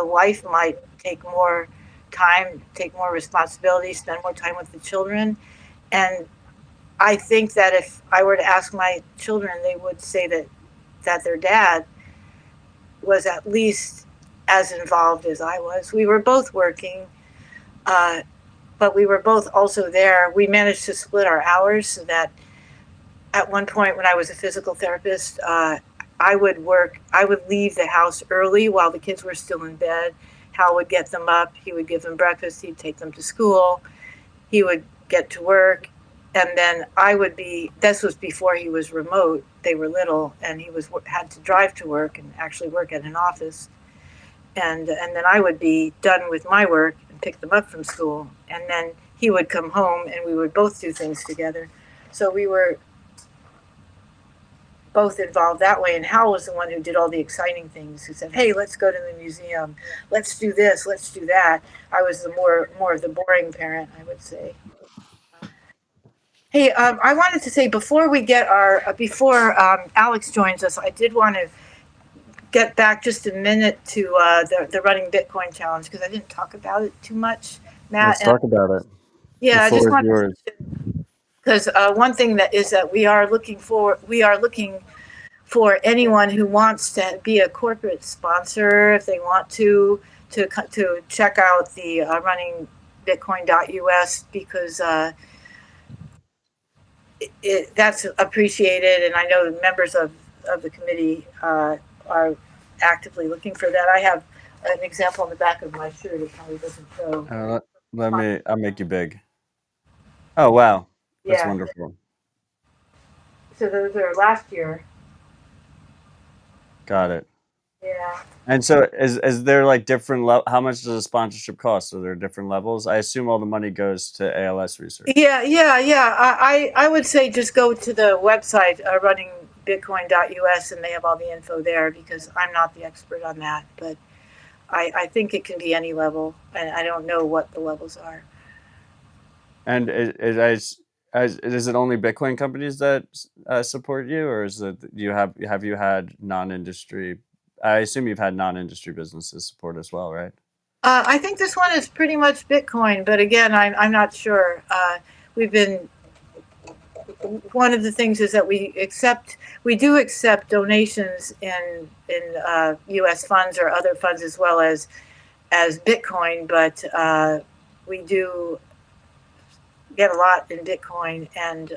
wife might take more time, take more responsibility, spend more time with the children. And I think that if I were to ask my children, they would say that their dad was at least as involved as I was. We were both working, but we were both also there. We managed to split our hours so that at one point when I was a physical therapist, I would leave the house early while the kids were still in bed. Hal would get them up, he would give them breakfast, he'd take them to school, he would get to work, and then this was before he was remote. They were little, and he had to drive to work and actually work at an office. And then I would be done with my work and pick them up from school. And then he would come home and we would both do things together. So we were both involved that way. And Hal was the one who did all the exciting things, who said, hey, let's go to the museum. Let's do this. Let's do that. I was the more of the boring parent, I would say. Hey, I wanted to say before Alex joins us, I did want to get back just a minute to the Running Bitcoin Challenge, because I didn't talk about it too much, Matt. Let's talk about it. Yeah, I The just floor is wanted yours. because one thing that is that we are looking for anyone who wants to be a corporate sponsor, if they want to check out the runningbitcoin.us, because that's appreciated, and I know the members of the committee are actively looking for that. I have an example on the back of my shirt. It probably doesn't show. I'll make you big. Oh, wow. That's Yeah. wonderful. So those are last year. Got it. Yeah. And so is there like different how much does a sponsorship cost? Are there different levels? I assume all the money goes to ALS research. Yeah. I would say just go to the website, runningbitcoin.us, and they have all the info there, because I'm not the expert on that, but I think it can be any level, and I don't know what the levels are. And is it only Bitcoin companies that support you, or is it have you had non-industry? I assume you've had non-industry businesses support as well, right? I think this one is pretty much Bitcoin, but again, I'm not sure. One of the things is that we do accept donations in U.S. funds or other funds, as well as Bitcoin, but we do get a lot in Bitcoin, and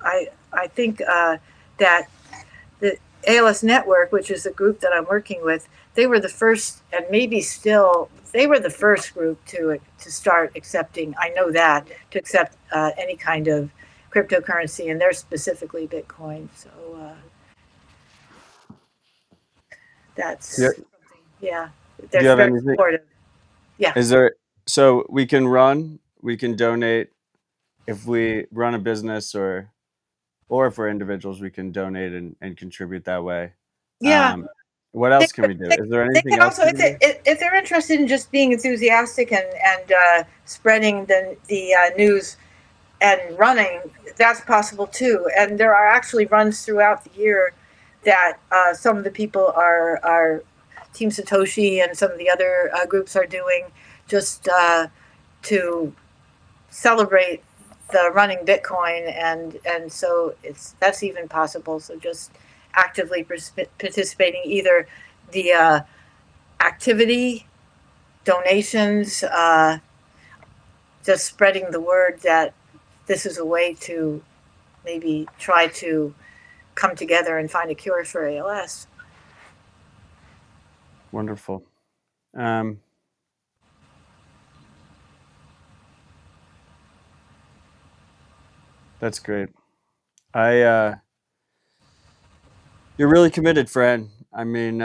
I think that the ALS Network, which is the group that I'm working with, they were the first, and maybe still, they were the first group to start accepting. I know that, to accept any kind of cryptocurrency, and they're specifically Bitcoin. So that's something. Yeah, Do you have very anything? supportive. Yeah. Is there? So we can donate if we run a business, or if we're individuals, we can donate and contribute that way. Yeah. What else can we do? Is there They anything can else? also, if they're interested in just being enthusiastic and spreading the news and running, that's possible too. And there are actually runs throughout the year that some of the people are Team Satoshi and some of the other groups are doing, just to celebrate the running Bitcoin, and so that's even possible. So just actively participating, either the activity, donations, just spreading the word that this is a way to maybe try to come together and find a cure for ALS. Wonderful. That's great. You're really committed, Fran. I mean,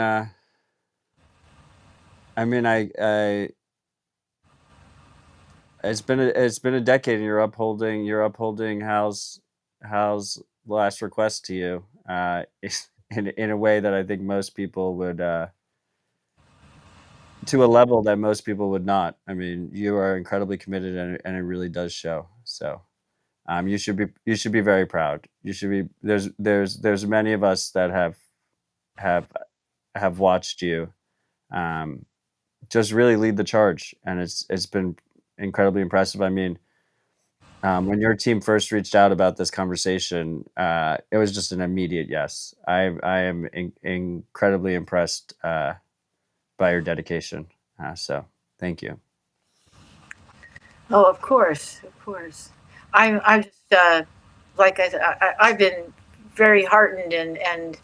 it's been a decade, and you're upholding Hal's last request to you in a way that I think most people would, to a level that most people would not. I mean, you are incredibly committed, and it really does show. So you should be very proud. You should be. There's many of us that have watched you just really lead the charge, and it's been incredibly impressive. I mean, when your team first reached out about this conversation, it was just an immediate yes. I am incredibly impressed by your dedication. So thank you. Oh, of course, of course. I'm just like I said, I've been very heartened, and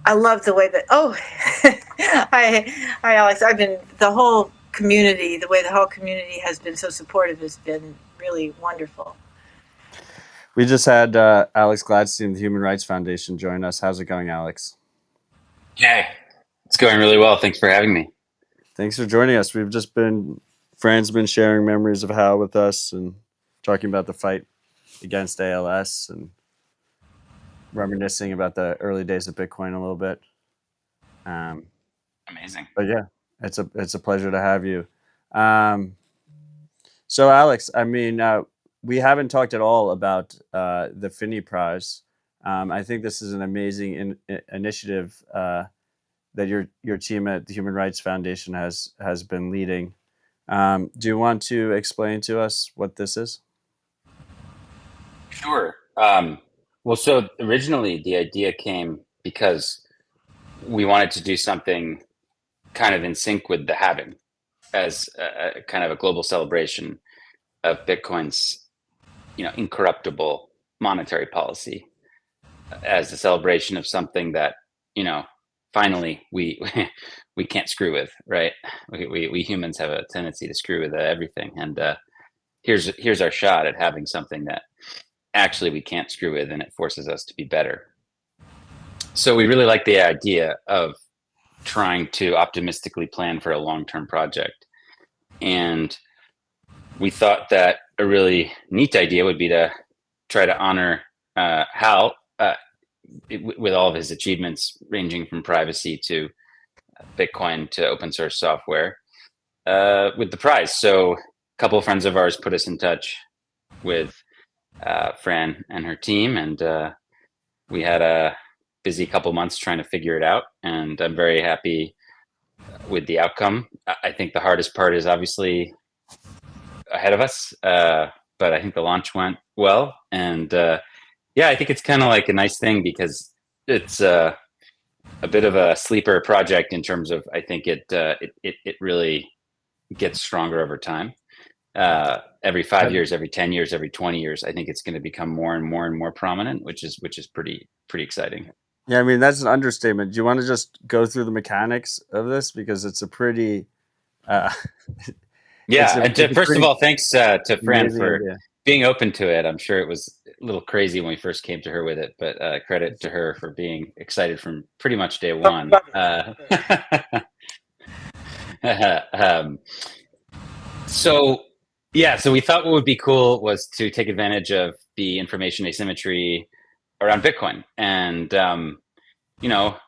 I love the way that. Oh, hi, Alex. I've been the whole community. The way the whole community has been so supportive has been really wonderful. We just had Alex Gladstein of the Human Rights Foundation join us. How's it going, Alex? Hey, it's going really well. Thanks for having me. Thanks for joining us. Fran's been sharing memories of Hal with us and talking about the fight against ALS and reminiscing about the early days of Bitcoin a little bit. Amazing. But yeah, it's a pleasure to have you. So Alex, I mean, we haven't talked at all about the Finney Prize. I think this is an amazing initiative that your team at the Human Rights Foundation has been leading. Do you want to explain to us what this is? Sure. Well, so originally the idea came because we wanted to do something kind of in sync with the halving as a kind of a global celebration of Bitcoin's, incorruptible monetary policy, as a celebration of something that, finally we we can't screw with, right? We humans have a tendency to screw with everything, and here's our shot at having something that actually we can't screw with, and it forces us to be better. So we really like the idea of trying to optimistically plan for a long-term project, and we thought that a really neat idea would be to try to honor Hal with all of his achievements, ranging from privacy to Bitcoin to open source software, with the prize. So a couple of friends of ours put us in touch with Fran and her team, and we had a busy couple months trying to figure it out, and I'm very happy with the outcome. I think the hardest part is obviously ahead of us, but I think the launch went well, and yeah, I think it's kind of like a nice thing because it's a bit of a sleeper project in terms of, I think it really gets stronger over time. Every 5 years, every 10 years, every 20 years, I think it's going to become more and more and more prominent, which is pretty exciting. Yeah, I mean, that's an understatement. Do you want to just go through the mechanics of this? Because it's a pretty... yeah, and first of all, thanks to Fran for idea. Being open to it. I'm sure it was a little crazy when we first came to her with it, but credit to her for being excited from pretty much day one. So we thought what would be cool was to take advantage of the information asymmetry around Bitcoin. And,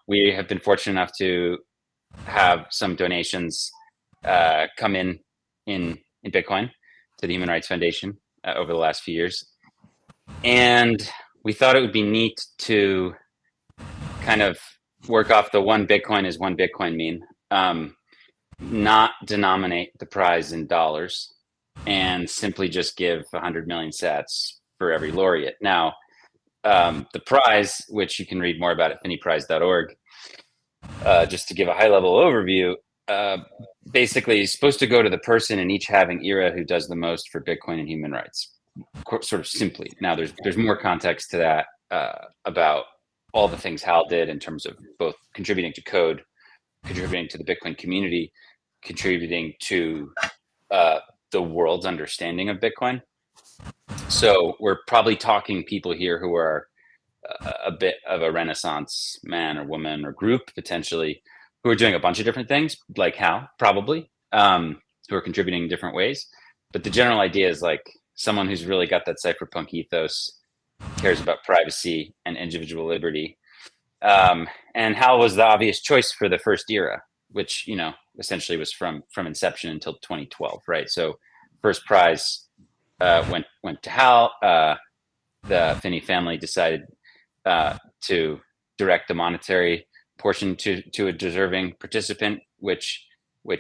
we have been fortunate enough to have some donations come in Bitcoin to the Human Rights Foundation over the last few years. And we thought it would be neat to kind of work off the one Bitcoin is one Bitcoin meme, not denominate the prize in dollars, and simply just give 100 million sats for every laureate. Now, the prize, which you can read more about at finneyprize.org, just to give a high-level overview, basically is supposed to go to the person in each halving era who does the most for Bitcoin and human rights, sort of simply. Now, there's more context to that about all the things Hal did in terms of both contributing to code, contributing to the Bitcoin community, contributing to the world's understanding of Bitcoin. So we're probably talking people here who are a bit of a Renaissance man or woman or group, potentially, who are doing a bunch of different things, like Hal, probably. who are contributing in different ways. But the general idea is like someone who's really got that cypherpunk ethos, cares about privacy and individual liberty. And Hal was the obvious choice for the first era, which, you know, essentially was from inception until 2012, right? So first prize went to Hal. The Finney family decided to direct the monetary portion to a deserving participant, which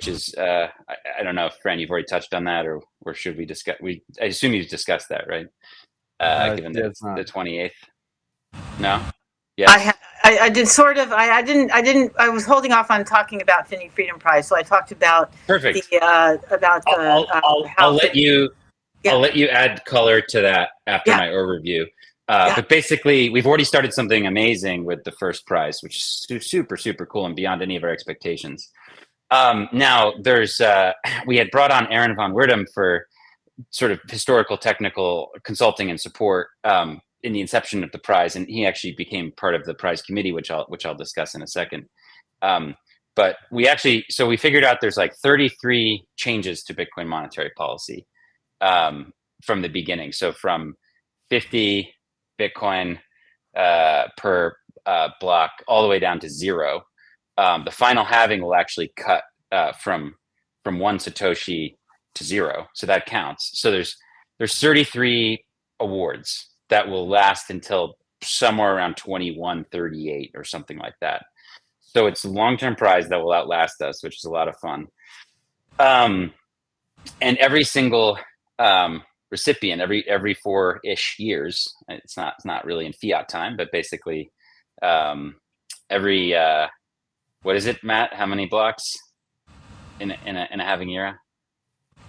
is I don't know if Fran, you've already touched on that, or should we discuss? I assume you've discussed that, right? Given the 28th. No. Yes. I did sort of. I didn't. I was holding off on talking about Finney Freedom Prize, so I talked about Perfect. I'll let you. Yeah. I'll let you add color to that after my overview. But basically, we've already started something amazing with the first prize, which is super, super cool and beyond any of our expectations. Now, there's we had brought on Aaron von Wirdum for sort of historical, technical consulting and support in the inception of the prize, and he actually became part of the prize committee, which I'll discuss in a second. But we figured out there's like 33 changes to Bitcoin monetary policy from the beginning. So from 50 Bitcoin per block all the way down to 0. The final halving will actually cut from 1 Satoshi to 0, so that counts. So there's 33 awards that will last until somewhere around 2138 or something like that. So it's a long-term prize that will outlast us, which is a lot of fun. And every single recipient, every 4-ish years, it's not really in fiat time, but basically every what is it, Matt? How many blocks in a halving era?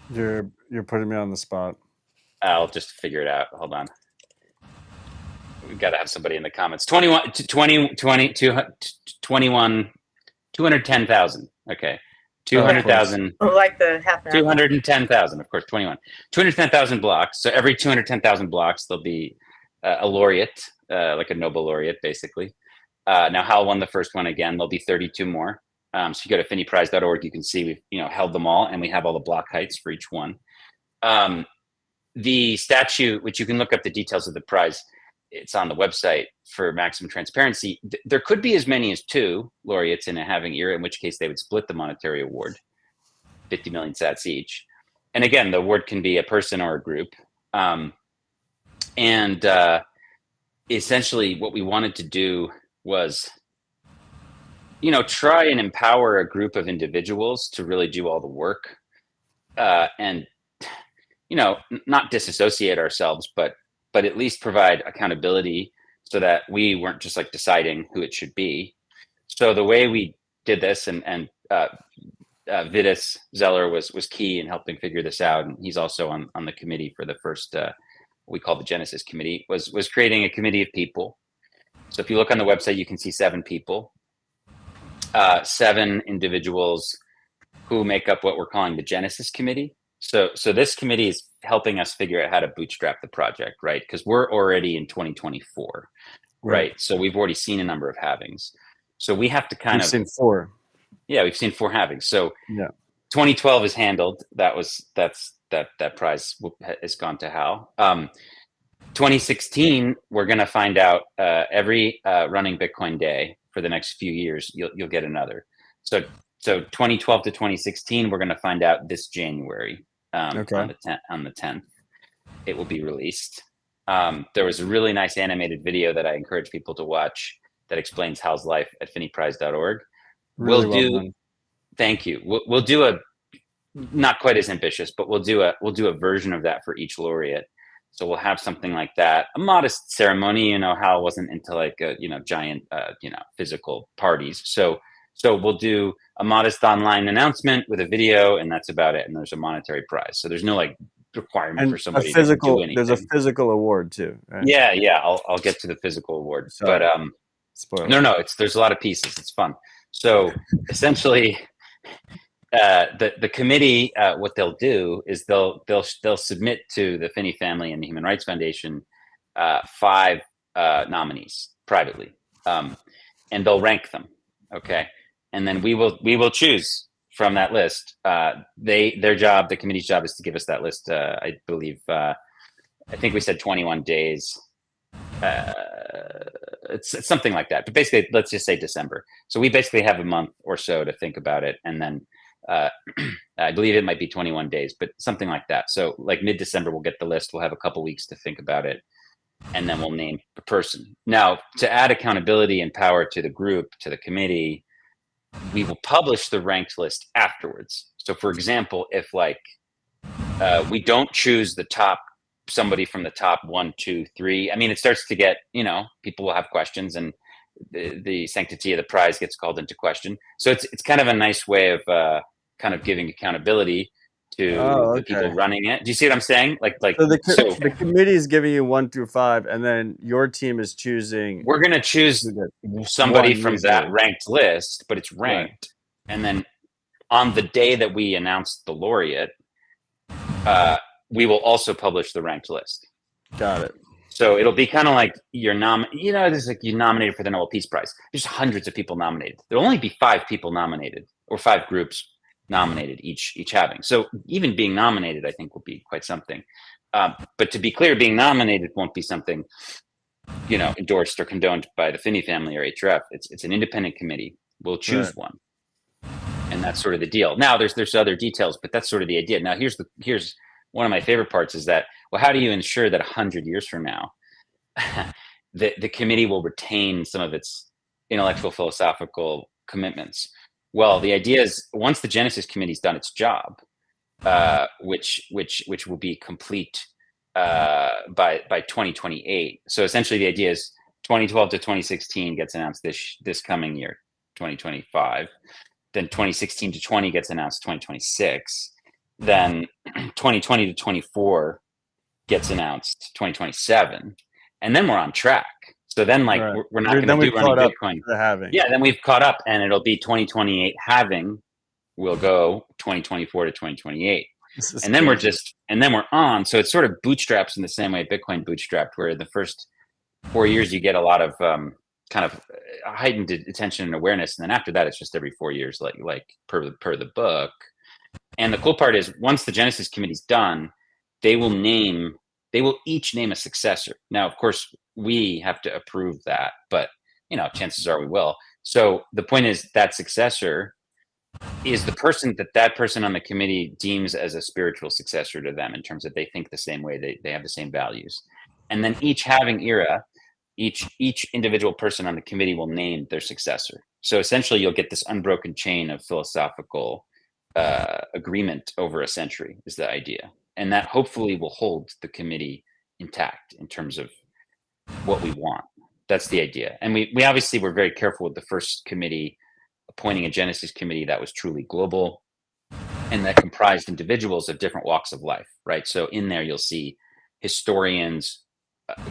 You're putting me on the spot. I'll just figure it out. Hold on. We've got to have somebody in the comments. 210,000. Okay. 200,000. Like the half marathon. 210,000, of course, 21. 210,000 blocks. So every 210,000 blocks, there'll be a laureate, like a Nobel laureate, basically. Now, Hal won the first one again. There'll be 32 more. So if you go to finneyprize.org, you can see we've held them all, and we have all the block heights for each one. The statute, which you can look up the details of the prize, it's on the website for maximum transparency. There could be as many as 2 laureates in a halving era, in which case they would split the monetary award, 50 million sats each. And again, the award can be a person or a group. Essentially what we wanted to do was, try and empower a group of individuals to really do all the work, and, not disassociate ourselves, but at least provide accountability so that we weren't just like deciding who it should be. So the way we did this, and Vidas Zeller was key in helping figure this out, and he's also on the committee for the first, what we call the Genesis Committee, was creating a committee of people. So if you look on the website, you can see 7 people, 7 individuals who make up what we're calling the Genesis Committee. So this committee is helping us figure out how to bootstrap the project, right? Because we're already in 2024, right? So we've already seen a number of halvings. So we have to We've seen 4. Yeah, we've seen 4 halvings. So yeah, 2012 is handled. That prize has gone to Hal. 2016, we're going to find out every running Bitcoin day for the next few years. You'll get another. So 2012 to 2016, we're going to find out this January. On the 10th, it will be released. There was a really nice animated video that I encourage people to watch that explains Hal's life at finneyprize.org. Thank you. We'll do a, not quite as ambitious, but we'll do a version of that for each laureate. So we'll have something like that, a modest ceremony. Hal wasn't into like a giant physical parties. So we'll do a modest online announcement with a video, and that's about it. And there's a monetary prize. So there's no like requirement for somebody to do anything. There's a physical award too, right? Yeah. I'll get to the physical award. But spoiler. No. There's a lot of pieces. It's fun. So essentially, the committee, what they'll do is they'll submit to the Finney family and the Human Rights Foundation 5 nominees privately, and they'll rank them. Okay. And then we will choose from that list. Their job, the committee's job, is to give us that list. I believe, I think we said 21 days. It's something like that. But basically, let's just say December. So we basically have a month or so to think about it, and then I believe it might be 21 days, but something like that. So like mid-December, we'll get the list. We'll have a couple weeks to think about it, and then we'll name a person. Now, to add accountability and power to the group, to the committee, we will publish the ranked list afterwards. So for example, if like we don't choose the top, somebody from the top 1, 2, 3, I mean, it starts to get, people will have questions, and the sanctity of the prize gets called into question. So it's kind of a nice way of kind of giving accountability to the people running it. Do you see what I'm saying? So the committee is giving you 1 through 5, and then your team is choosing. We're going to choose somebody from that ranked list, but it's ranked. Right. And then on the day that we announce the laureate, we will also publish the ranked list. Got it. So it'll be kind of like you're there's like you nominated for the Nobel Peace Prize. There's hundreds of people nominated. There'll only be 5 people nominated, or 5 groups nominated, each having. So even being nominated, I think, will be quite something. But to be clear, being nominated won't be something, endorsed or condoned by the Finney family or HRF. It's an independent committee. We'll choose one, and that's sort of the deal. Now there's other details, but that's sort of the idea. Now here's one of my favorite parts is that, well, how do you ensure that 100 years from now, the committee will retain some of its intellectual philosophical commitments? Well, the idea is once the Genesis Committee's done its job, which will be complete by 2028. So essentially, the idea is 2012 to 2016 gets announced this coming year, 2025. Then 2016 to 20 gets announced 2026. Then 2020 to 24 gets announced 2027, and then we're on track. So then, we're not going to do running Bitcoin. Yeah, then we've caught up, and it'll be 2028 halving. We'll go 2024 to 2028, and then we're on. So it's sort of bootstraps in the same way Bitcoin bootstrapped, where the first 4 years you get a lot of kind of heightened attention and awareness, and then after that it's just every 4 years, like per the book. And the cool part is once the Genesis Committee's done, they will each name a successor. Now, of course, we have to approve that, but chances are we will. So the point is that successor is the person that person on the committee deems as a spiritual successor to them, in terms of they think the same way, they have the same values. And then each halving era, each individual person on the committee will name their successor. So essentially you'll get this unbroken chain of philosophical agreement over a century is the idea. And that hopefully will hold the committee intact in terms of what we want. That's the idea. And we obviously were very careful with the first committee appointing a Genesis committee that was truly global and that comprised individuals of different walks of life, right? So in there, you'll see historians,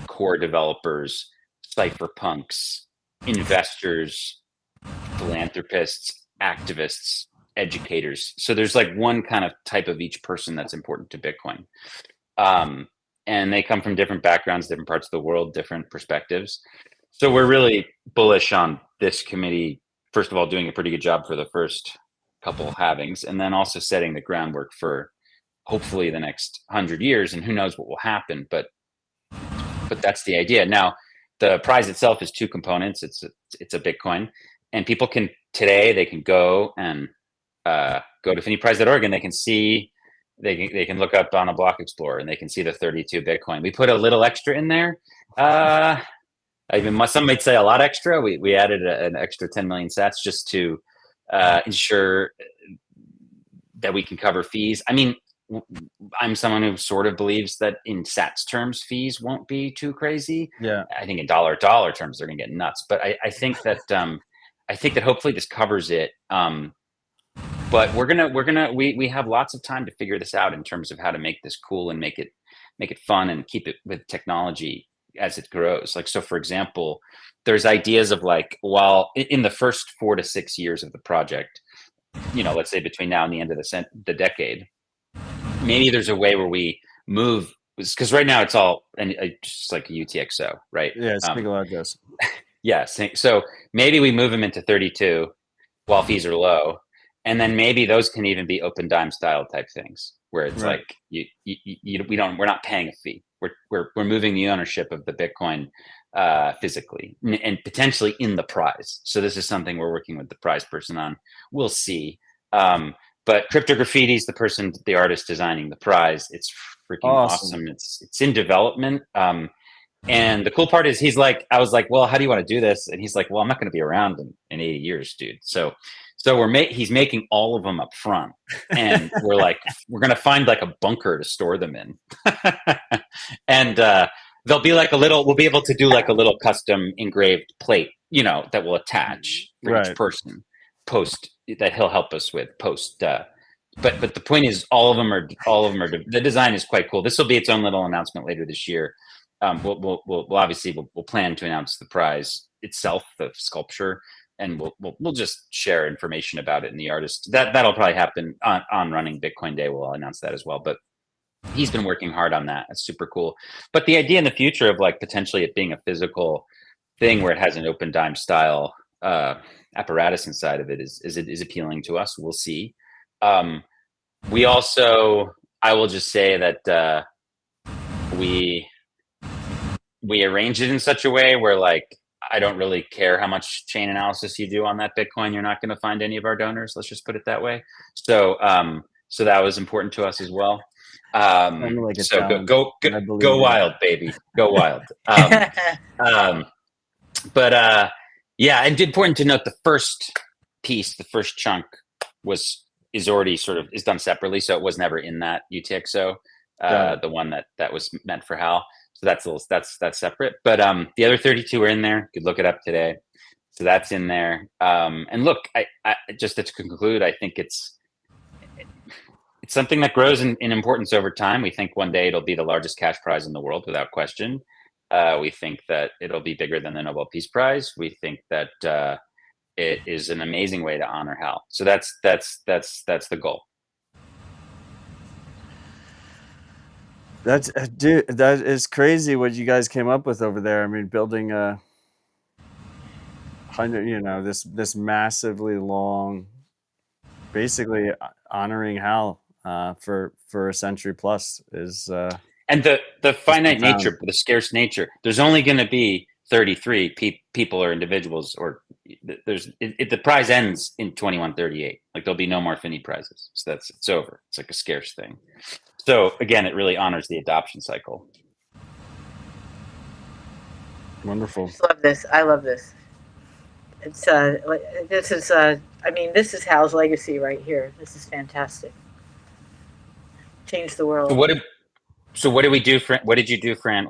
core developers, cypherpunks, investors, philanthropists, activists, educators. So there's like one kind of type of each person that's important to Bitcoin. And they come from different backgrounds, different parts of the world, different perspectives. So we're really bullish on this committee, first of all, doing a pretty good job for the first couple halvings, and then also setting the groundwork for hopefully the next 100 years. And who knows what will happen, but that's the idea. Now, the prize itself is 2 components. It's a Bitcoin, and people can go and go to finneyprize.org, and they can see, they can look up on a block explorer, and they can see the 32 Bitcoin. We put a little extra in there. Some might say a lot extra. We added an extra 10 million sats just to ensure that we can cover fees. I mean, I'm someone who sort of believes that in sats terms, fees won't be too crazy. Yeah, I think in dollar terms, they're gonna get nuts. But I think that hopefully this covers it. But we have lots of time to figure this out in terms of how to make this cool and make it fun and keep it with technology as it grows. Like, so for example, there's ideas of like, while in the first 4 to 6 years of the project, let's say between now and the end of the decade, maybe there's a way where we move, because right now it's all just like a UTXO, right? Yeah, single address. Yeah, so maybe we move them into 32 while fees are low, And then maybe those can even be open dime style type things where it's Right. like we're not paying a fee. We're moving the ownership of the Bitcoin physically and potentially in the prize. So this is something we're working with the prize person on. We'll see. But Crypto Graffiti is the artist designing the prize. It's freaking awesome. It's in development. And the cool part is I was like, well, how do you want to do this? And he's like, well, I'm not going to be around in 80 years, dude. So he's making all of them up front. And we're going to find like a bunker to store them in. And they'll be like we'll be able to do like a little custom engraved plate, that will attach for each person that he'll help us with post. But the point is all of them are the design is quite cool. This will be its own little announcement later this year. We'll obviously plan to announce the prize itself, the sculpture, and we'll just share information about it in the artist. That'll probably happen on Running Bitcoin Day. We'll announce that as well. But he's been working hard on that. That's super cool. But the idea in the future of like potentially it being a physical thing where it has an open dime style apparatus inside of it is appealing to us. We'll see. We also, I will just say that we arrange it in such a way where like I don't really care how much chain analysis you do on that Bitcoin. You're not going to find any of our donors. Let's just put it that way. So that was important to us as well. So go wild, baby, go wild. But yeah, and important to note the first piece, the first chunk is already is done separately, so it was never in that UTXO. The one that was meant for Hal. So that's separate. But the other 32 are in there. You could look it up today. So that's in there. And look, I just to conclude, I think it's something that grows in importance over time. We think one day it'll be the largest cash prize in the world without question. We think that it'll be bigger than the Nobel Peace Prize. We think that it is an amazing way to honor Hal. So that's the goal. Dude, that is crazy what you guys came up with over there. I mean, building a 100, this massively long, basically honoring Hal for a century plus is. And the finite nature, the scarce nature. There's only going to be 33 people or individuals, or the prize ends in 2138. Like there'll be no more Finney prizes. So it's over. It's like a scarce thing. So again, it really honors the adoption cycle. Wonderful. I love this. It's this is Hal's legacy right here. This is fantastic. Change the world. So what did we do, Fran? What did you do, Fran?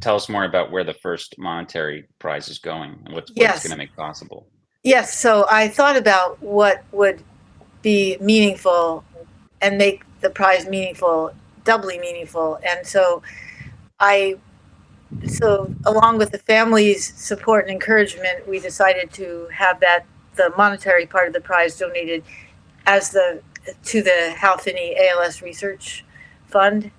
Tell us more about where the first monetary prize is going and what's going to make possible. Yes. So I thought about what would be meaningful and make the prize meaningful, doubly meaningful. And so along with the family's support and encouragement, we decided to have the monetary part of the prize donated to the Hal Finney ALS Research Fund.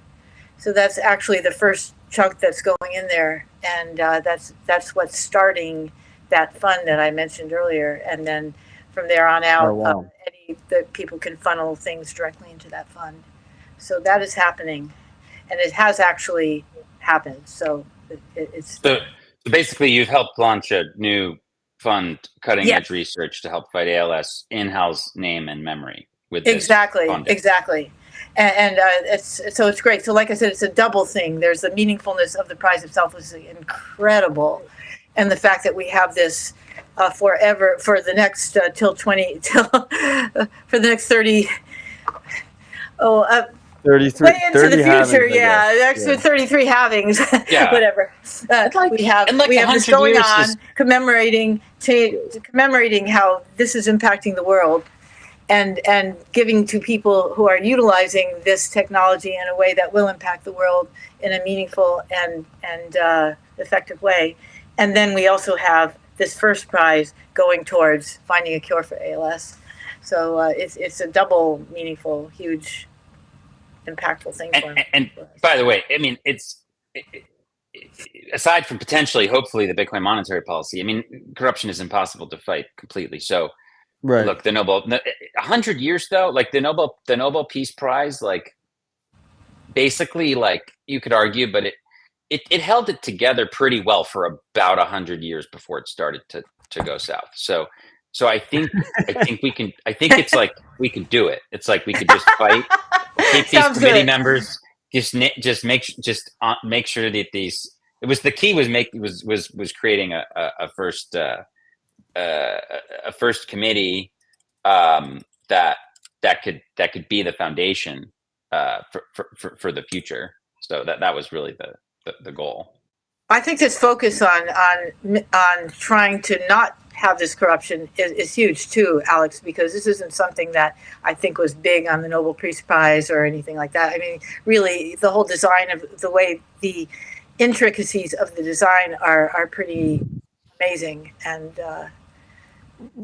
So that's actually the first chunk that's going in there, and that's what's starting that fund that I mentioned earlier. And then from there on out, the people can funnel things directly into that fund. So that is happening, and it has actually happened. So it's so basically you've helped launch a new fund, cutting edge research to help fight ALS in Hal's name and memory. With exactly. And it's great. So like I said, it's a double thing. There's the meaningfulness of the prize itself, which is incredible, and the fact that we have this forever for the next for the next 30. 33 way into the future, halvings, 33 halvings, whatever. We have this going on, commemorating how this is impacting the world. And giving to people who are utilizing this technology in a way that will impact the world in a meaningful and effective way. And then we also have this first prize going towards finding a cure for ALS. So it's a double meaningful, huge, impactful thing for us. And by the way, I mean, aside from potentially, hopefully, the Bitcoin monetary policy, I mean, corruption is impossible to fight completely. So Right. look, the Nobel 100 years though, like the Nobel Peace Prize, like basically, like you could argue, but it held it together pretty well for about 100 years before it started to go south. So I think we can. I think it's like we can do it. It's like we could just fight, keep these Sounds committee good. members, make sure that these. It was the key was creating a first a first committee that could be the foundation for the future. So that was really the goal. I think this focus on trying to not have this corruption is huge too, Alex, because this isn't something that I think was big on the Nobel Peace Prize or anything like that. I mean, really, the whole design of the way the intricacies of the design are pretty amazing. And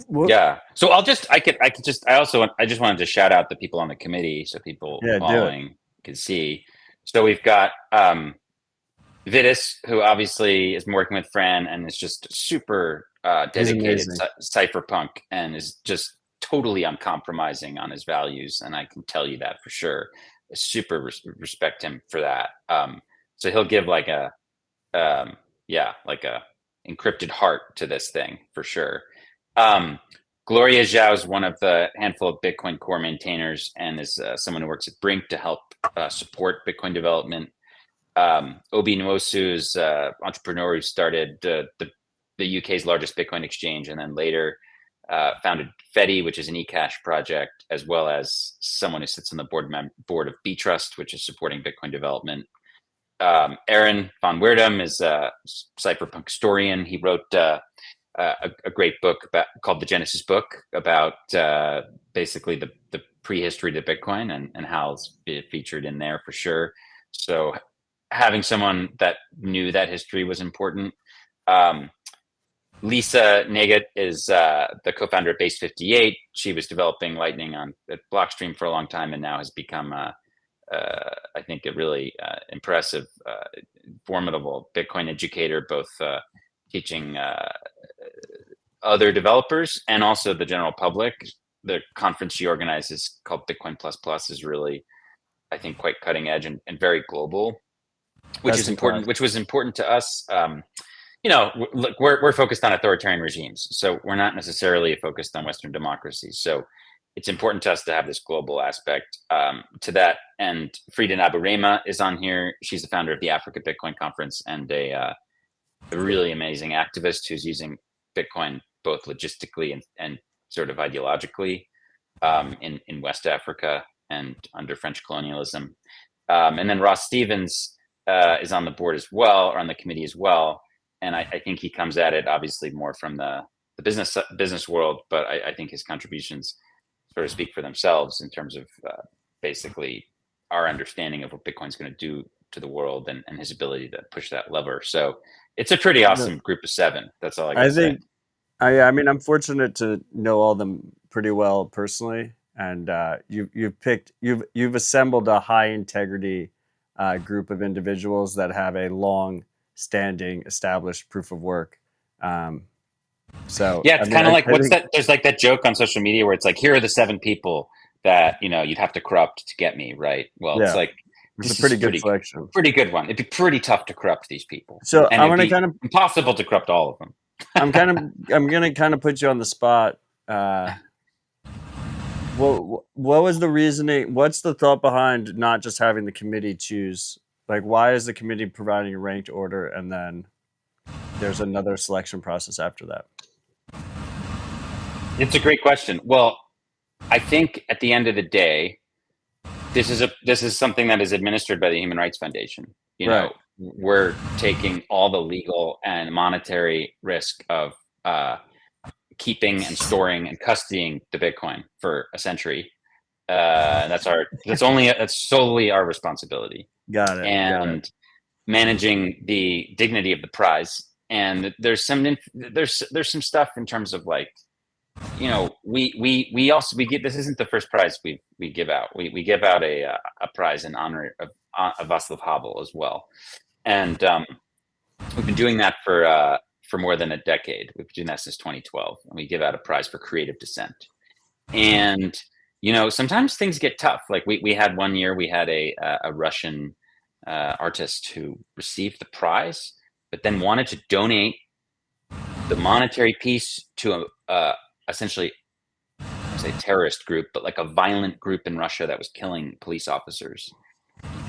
Yeah. So I just wanted to shout out the people on the committee so people following can see. So we've got Vitis, who obviously is working with Fran and is just super dedicated cypherpunk and is just totally uncompromising on his values. And I can tell you that for sure. I super respect him for that. So he'll give like a encrypted heart to this thing for sure. Gloria Zhao is one of the handful of Bitcoin core maintainers and is someone who works at Brink to help support Bitcoin development. Obi Nwosu is an entrepreneur who started the UK's largest Bitcoin exchange and then later founded Fedi, which is an eCash project, as well as someone who sits on the board of Btrust, which is supporting Bitcoin development. Aaron von Weirdum is a cypherpunk historian. He wrote a great book called The Genesis Book about basically the prehistory to Bitcoin and Hal's featured in there for sure. So having someone that knew that history was important. Lisa Negut is the co-founder of Base 58. She was developing Lightning at Blockstream for a long time and now has become, I think, a really impressive, formidable Bitcoin educator, both teaching other developers and also the general public. The conference she organizes called Bitcoin Plus Plus is really, I think, quite cutting edge and very global, which is important. Which was important to us. Look, we're focused on authoritarian regimes, so we're not necessarily focused on Western democracies. So it's important to us to have this global aspect to that. And Frida Naburema is on here. She's the founder of the Africa Bitcoin Conference and a really amazing activist who's using Bitcoin both logistically and sort of ideologically in West Africa and under French colonialism. And then Ross Stevens is on the board as well, or on the committee as well. And I think he comes at it obviously more from the business world, but I think his contributions sort of speak for themselves in terms of basically our understanding of what Bitcoin's going to do to the world and his ability to push that lever. So it's a pretty awesome group of 7. That's all I got to say. I mean, I'm fortunate to know all of them pretty well personally, and you've assembled a high integrity group of individuals that have a long-standing established proof of work. So yeah, it's kind of like there's like that joke on social media where it's like, here are the 7 people that you'd have to corrupt to get me, right? Well, it's like it's a pretty good selection, pretty good one. It'd be pretty tough to corrupt these people. So and I'm going to kind of impossible to corrupt all of them. I'm going to kind of put you on the spot. What was the reasoning? What's the thought behind not just having the committee choose? Like, why is the committee providing a ranked order and then there's another selection process after that? It's a great question. Well, I think at the end of the day, this is something that is administered by the Human Rights Foundation. Right. We're taking all the legal and monetary risk of keeping and storing and custodying the Bitcoin for a century. That's solely our responsibility. Got it. And managing the dignity of the prize. And there's some stuff in terms of like, we also give, this isn't the first prize we give out. We give out a prize in honor of Václav Havel as well. And we've been doing that for for more than a decade. We've been doing that since 2012, and we give out a prize for creative dissent. And sometimes things get tough. Like we had one year, we had a Russian artist who received the prize, but then wanted to donate the monetary piece to essentially, say terrorist group, but like a violent group in Russia that was killing police officers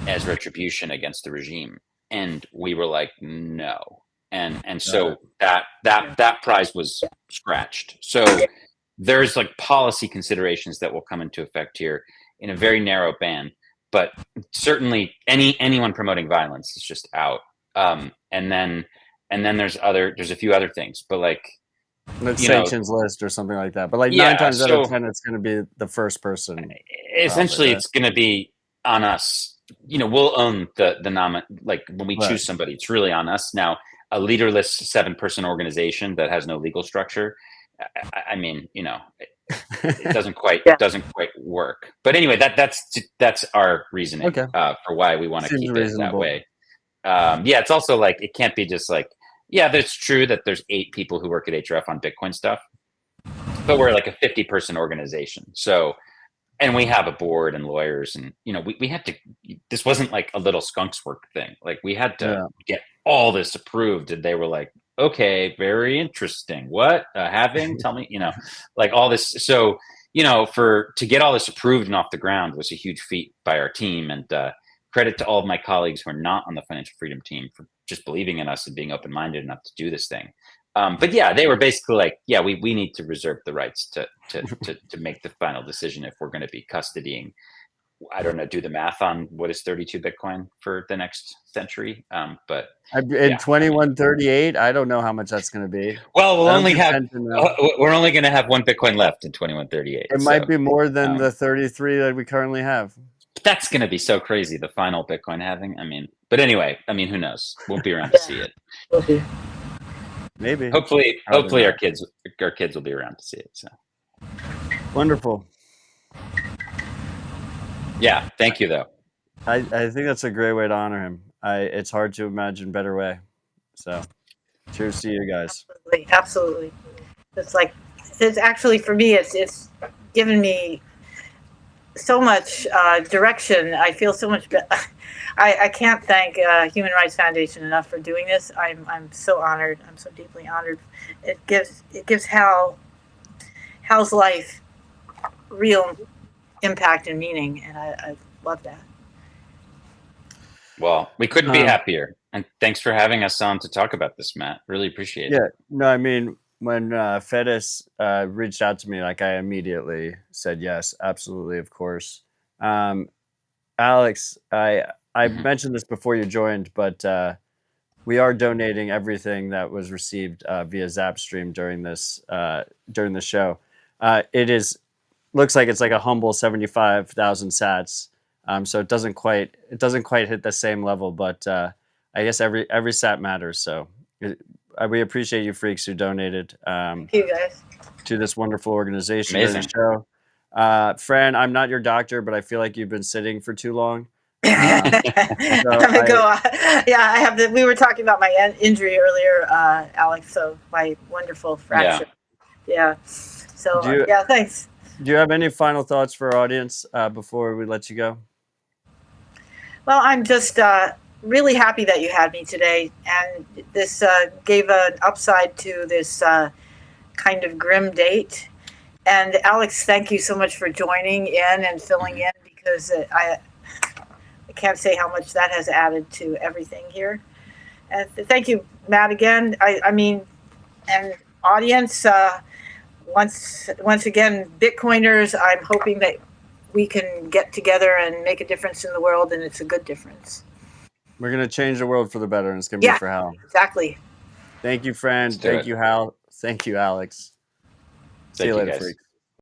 as retribution against the regime. And we were like, no. And so that prize was scratched. So there's like policy considerations that will come into effect here in a very narrow band, but certainly anyone promoting violence is just out. And then there's a few other things, but like sanctions list or something like that. But like 9 times out of 10, it's going to be the first person. Essentially, it's going to be on us. We'll own the like when we choose somebody, it's really on us. Now, a leaderless 7-person organization that has no legal structure, I mean, it doesn't quite work. But anyway, that's our reasoning for why we want to keep it that way. It's also like it can't be just like, that's true that there's 8 people who work at HRF on Bitcoin stuff, but we're like a 50-person organization. So, and we have a board and lawyers, and we had to. This wasn't like a little skunks work thing. Like we had to get all this approved, and they were like, "Okay, very interesting. What tell me, like all this." So, to get all this approved and off the ground was a huge feat by our team, and credit to all of my colleagues who are not on the financial freedom team for just believing in us and being open-minded enough to do this thing. But they were basically like, we need to reserve the rights to make the final decision if we're going to be custodying. I don't know, do the math on what is 32 Bitcoin for the next century. But in 2138, I don't know how much that's going to be. Well, we're only going to have 1 Bitcoin left in 2138. It might be more than the 33 that we currently have. That's going to be so crazy, the final Bitcoin halving. I mean, but anyway, who knows? We'll be around to see it. Okay. Maybe. Hopefully our kids will be around to see it. So wonderful. Yeah, thank you though. I think that's a great way to honor him. It's hard to imagine a better way. So cheers to you guys. Absolutely. It's actually for me, it's given me so much direction. I feel so much better. I can't thank Human Rights Foundation enough for doing this. I'm so honored. I'm so deeply honored. It gives Hal's life real impact and meaning, and I love that. Well, we couldn't be happier, and thanks for having us on to talk about this, Matt. Really appreciate it. Yeah, no, I mean, when Fedis reached out to me, like I immediately said yes, absolutely, of course. Alex, I mentioned this before you joined, but we are donating everything that was received via Zapstream during the show. It looks like it's like a humble 75,000 sats. So it doesn't quite hit the same level, but I guess every sat matters. So we appreciate you freaks who donated Thank you guys to this wonderful organization. Amazing. During the show. Fran, I'm not your doctor, but I feel like you've been sitting for too long. I have. We were talking about my injury earlier, Alex. So my wonderful fracture. Yeah. So thanks. Do you have any final thoughts for our audience before we let you go? Well, I'm just really happy that you had me today, and this gave an upside to this kind of grim date. And Alex, thank you so much for joining in and filling in, because I can't say how much that has added to everything here. And thank you, Matt, again. I mean, and audience, once again, Bitcoiners, I'm hoping that we can get together and make a difference in the world, and it's a good difference. We're going to change the world for the better, and it's going to be for Hal. Exactly. Thank you, Fran. Thank you, Hal. Thank you, Alex. See you later, freaks.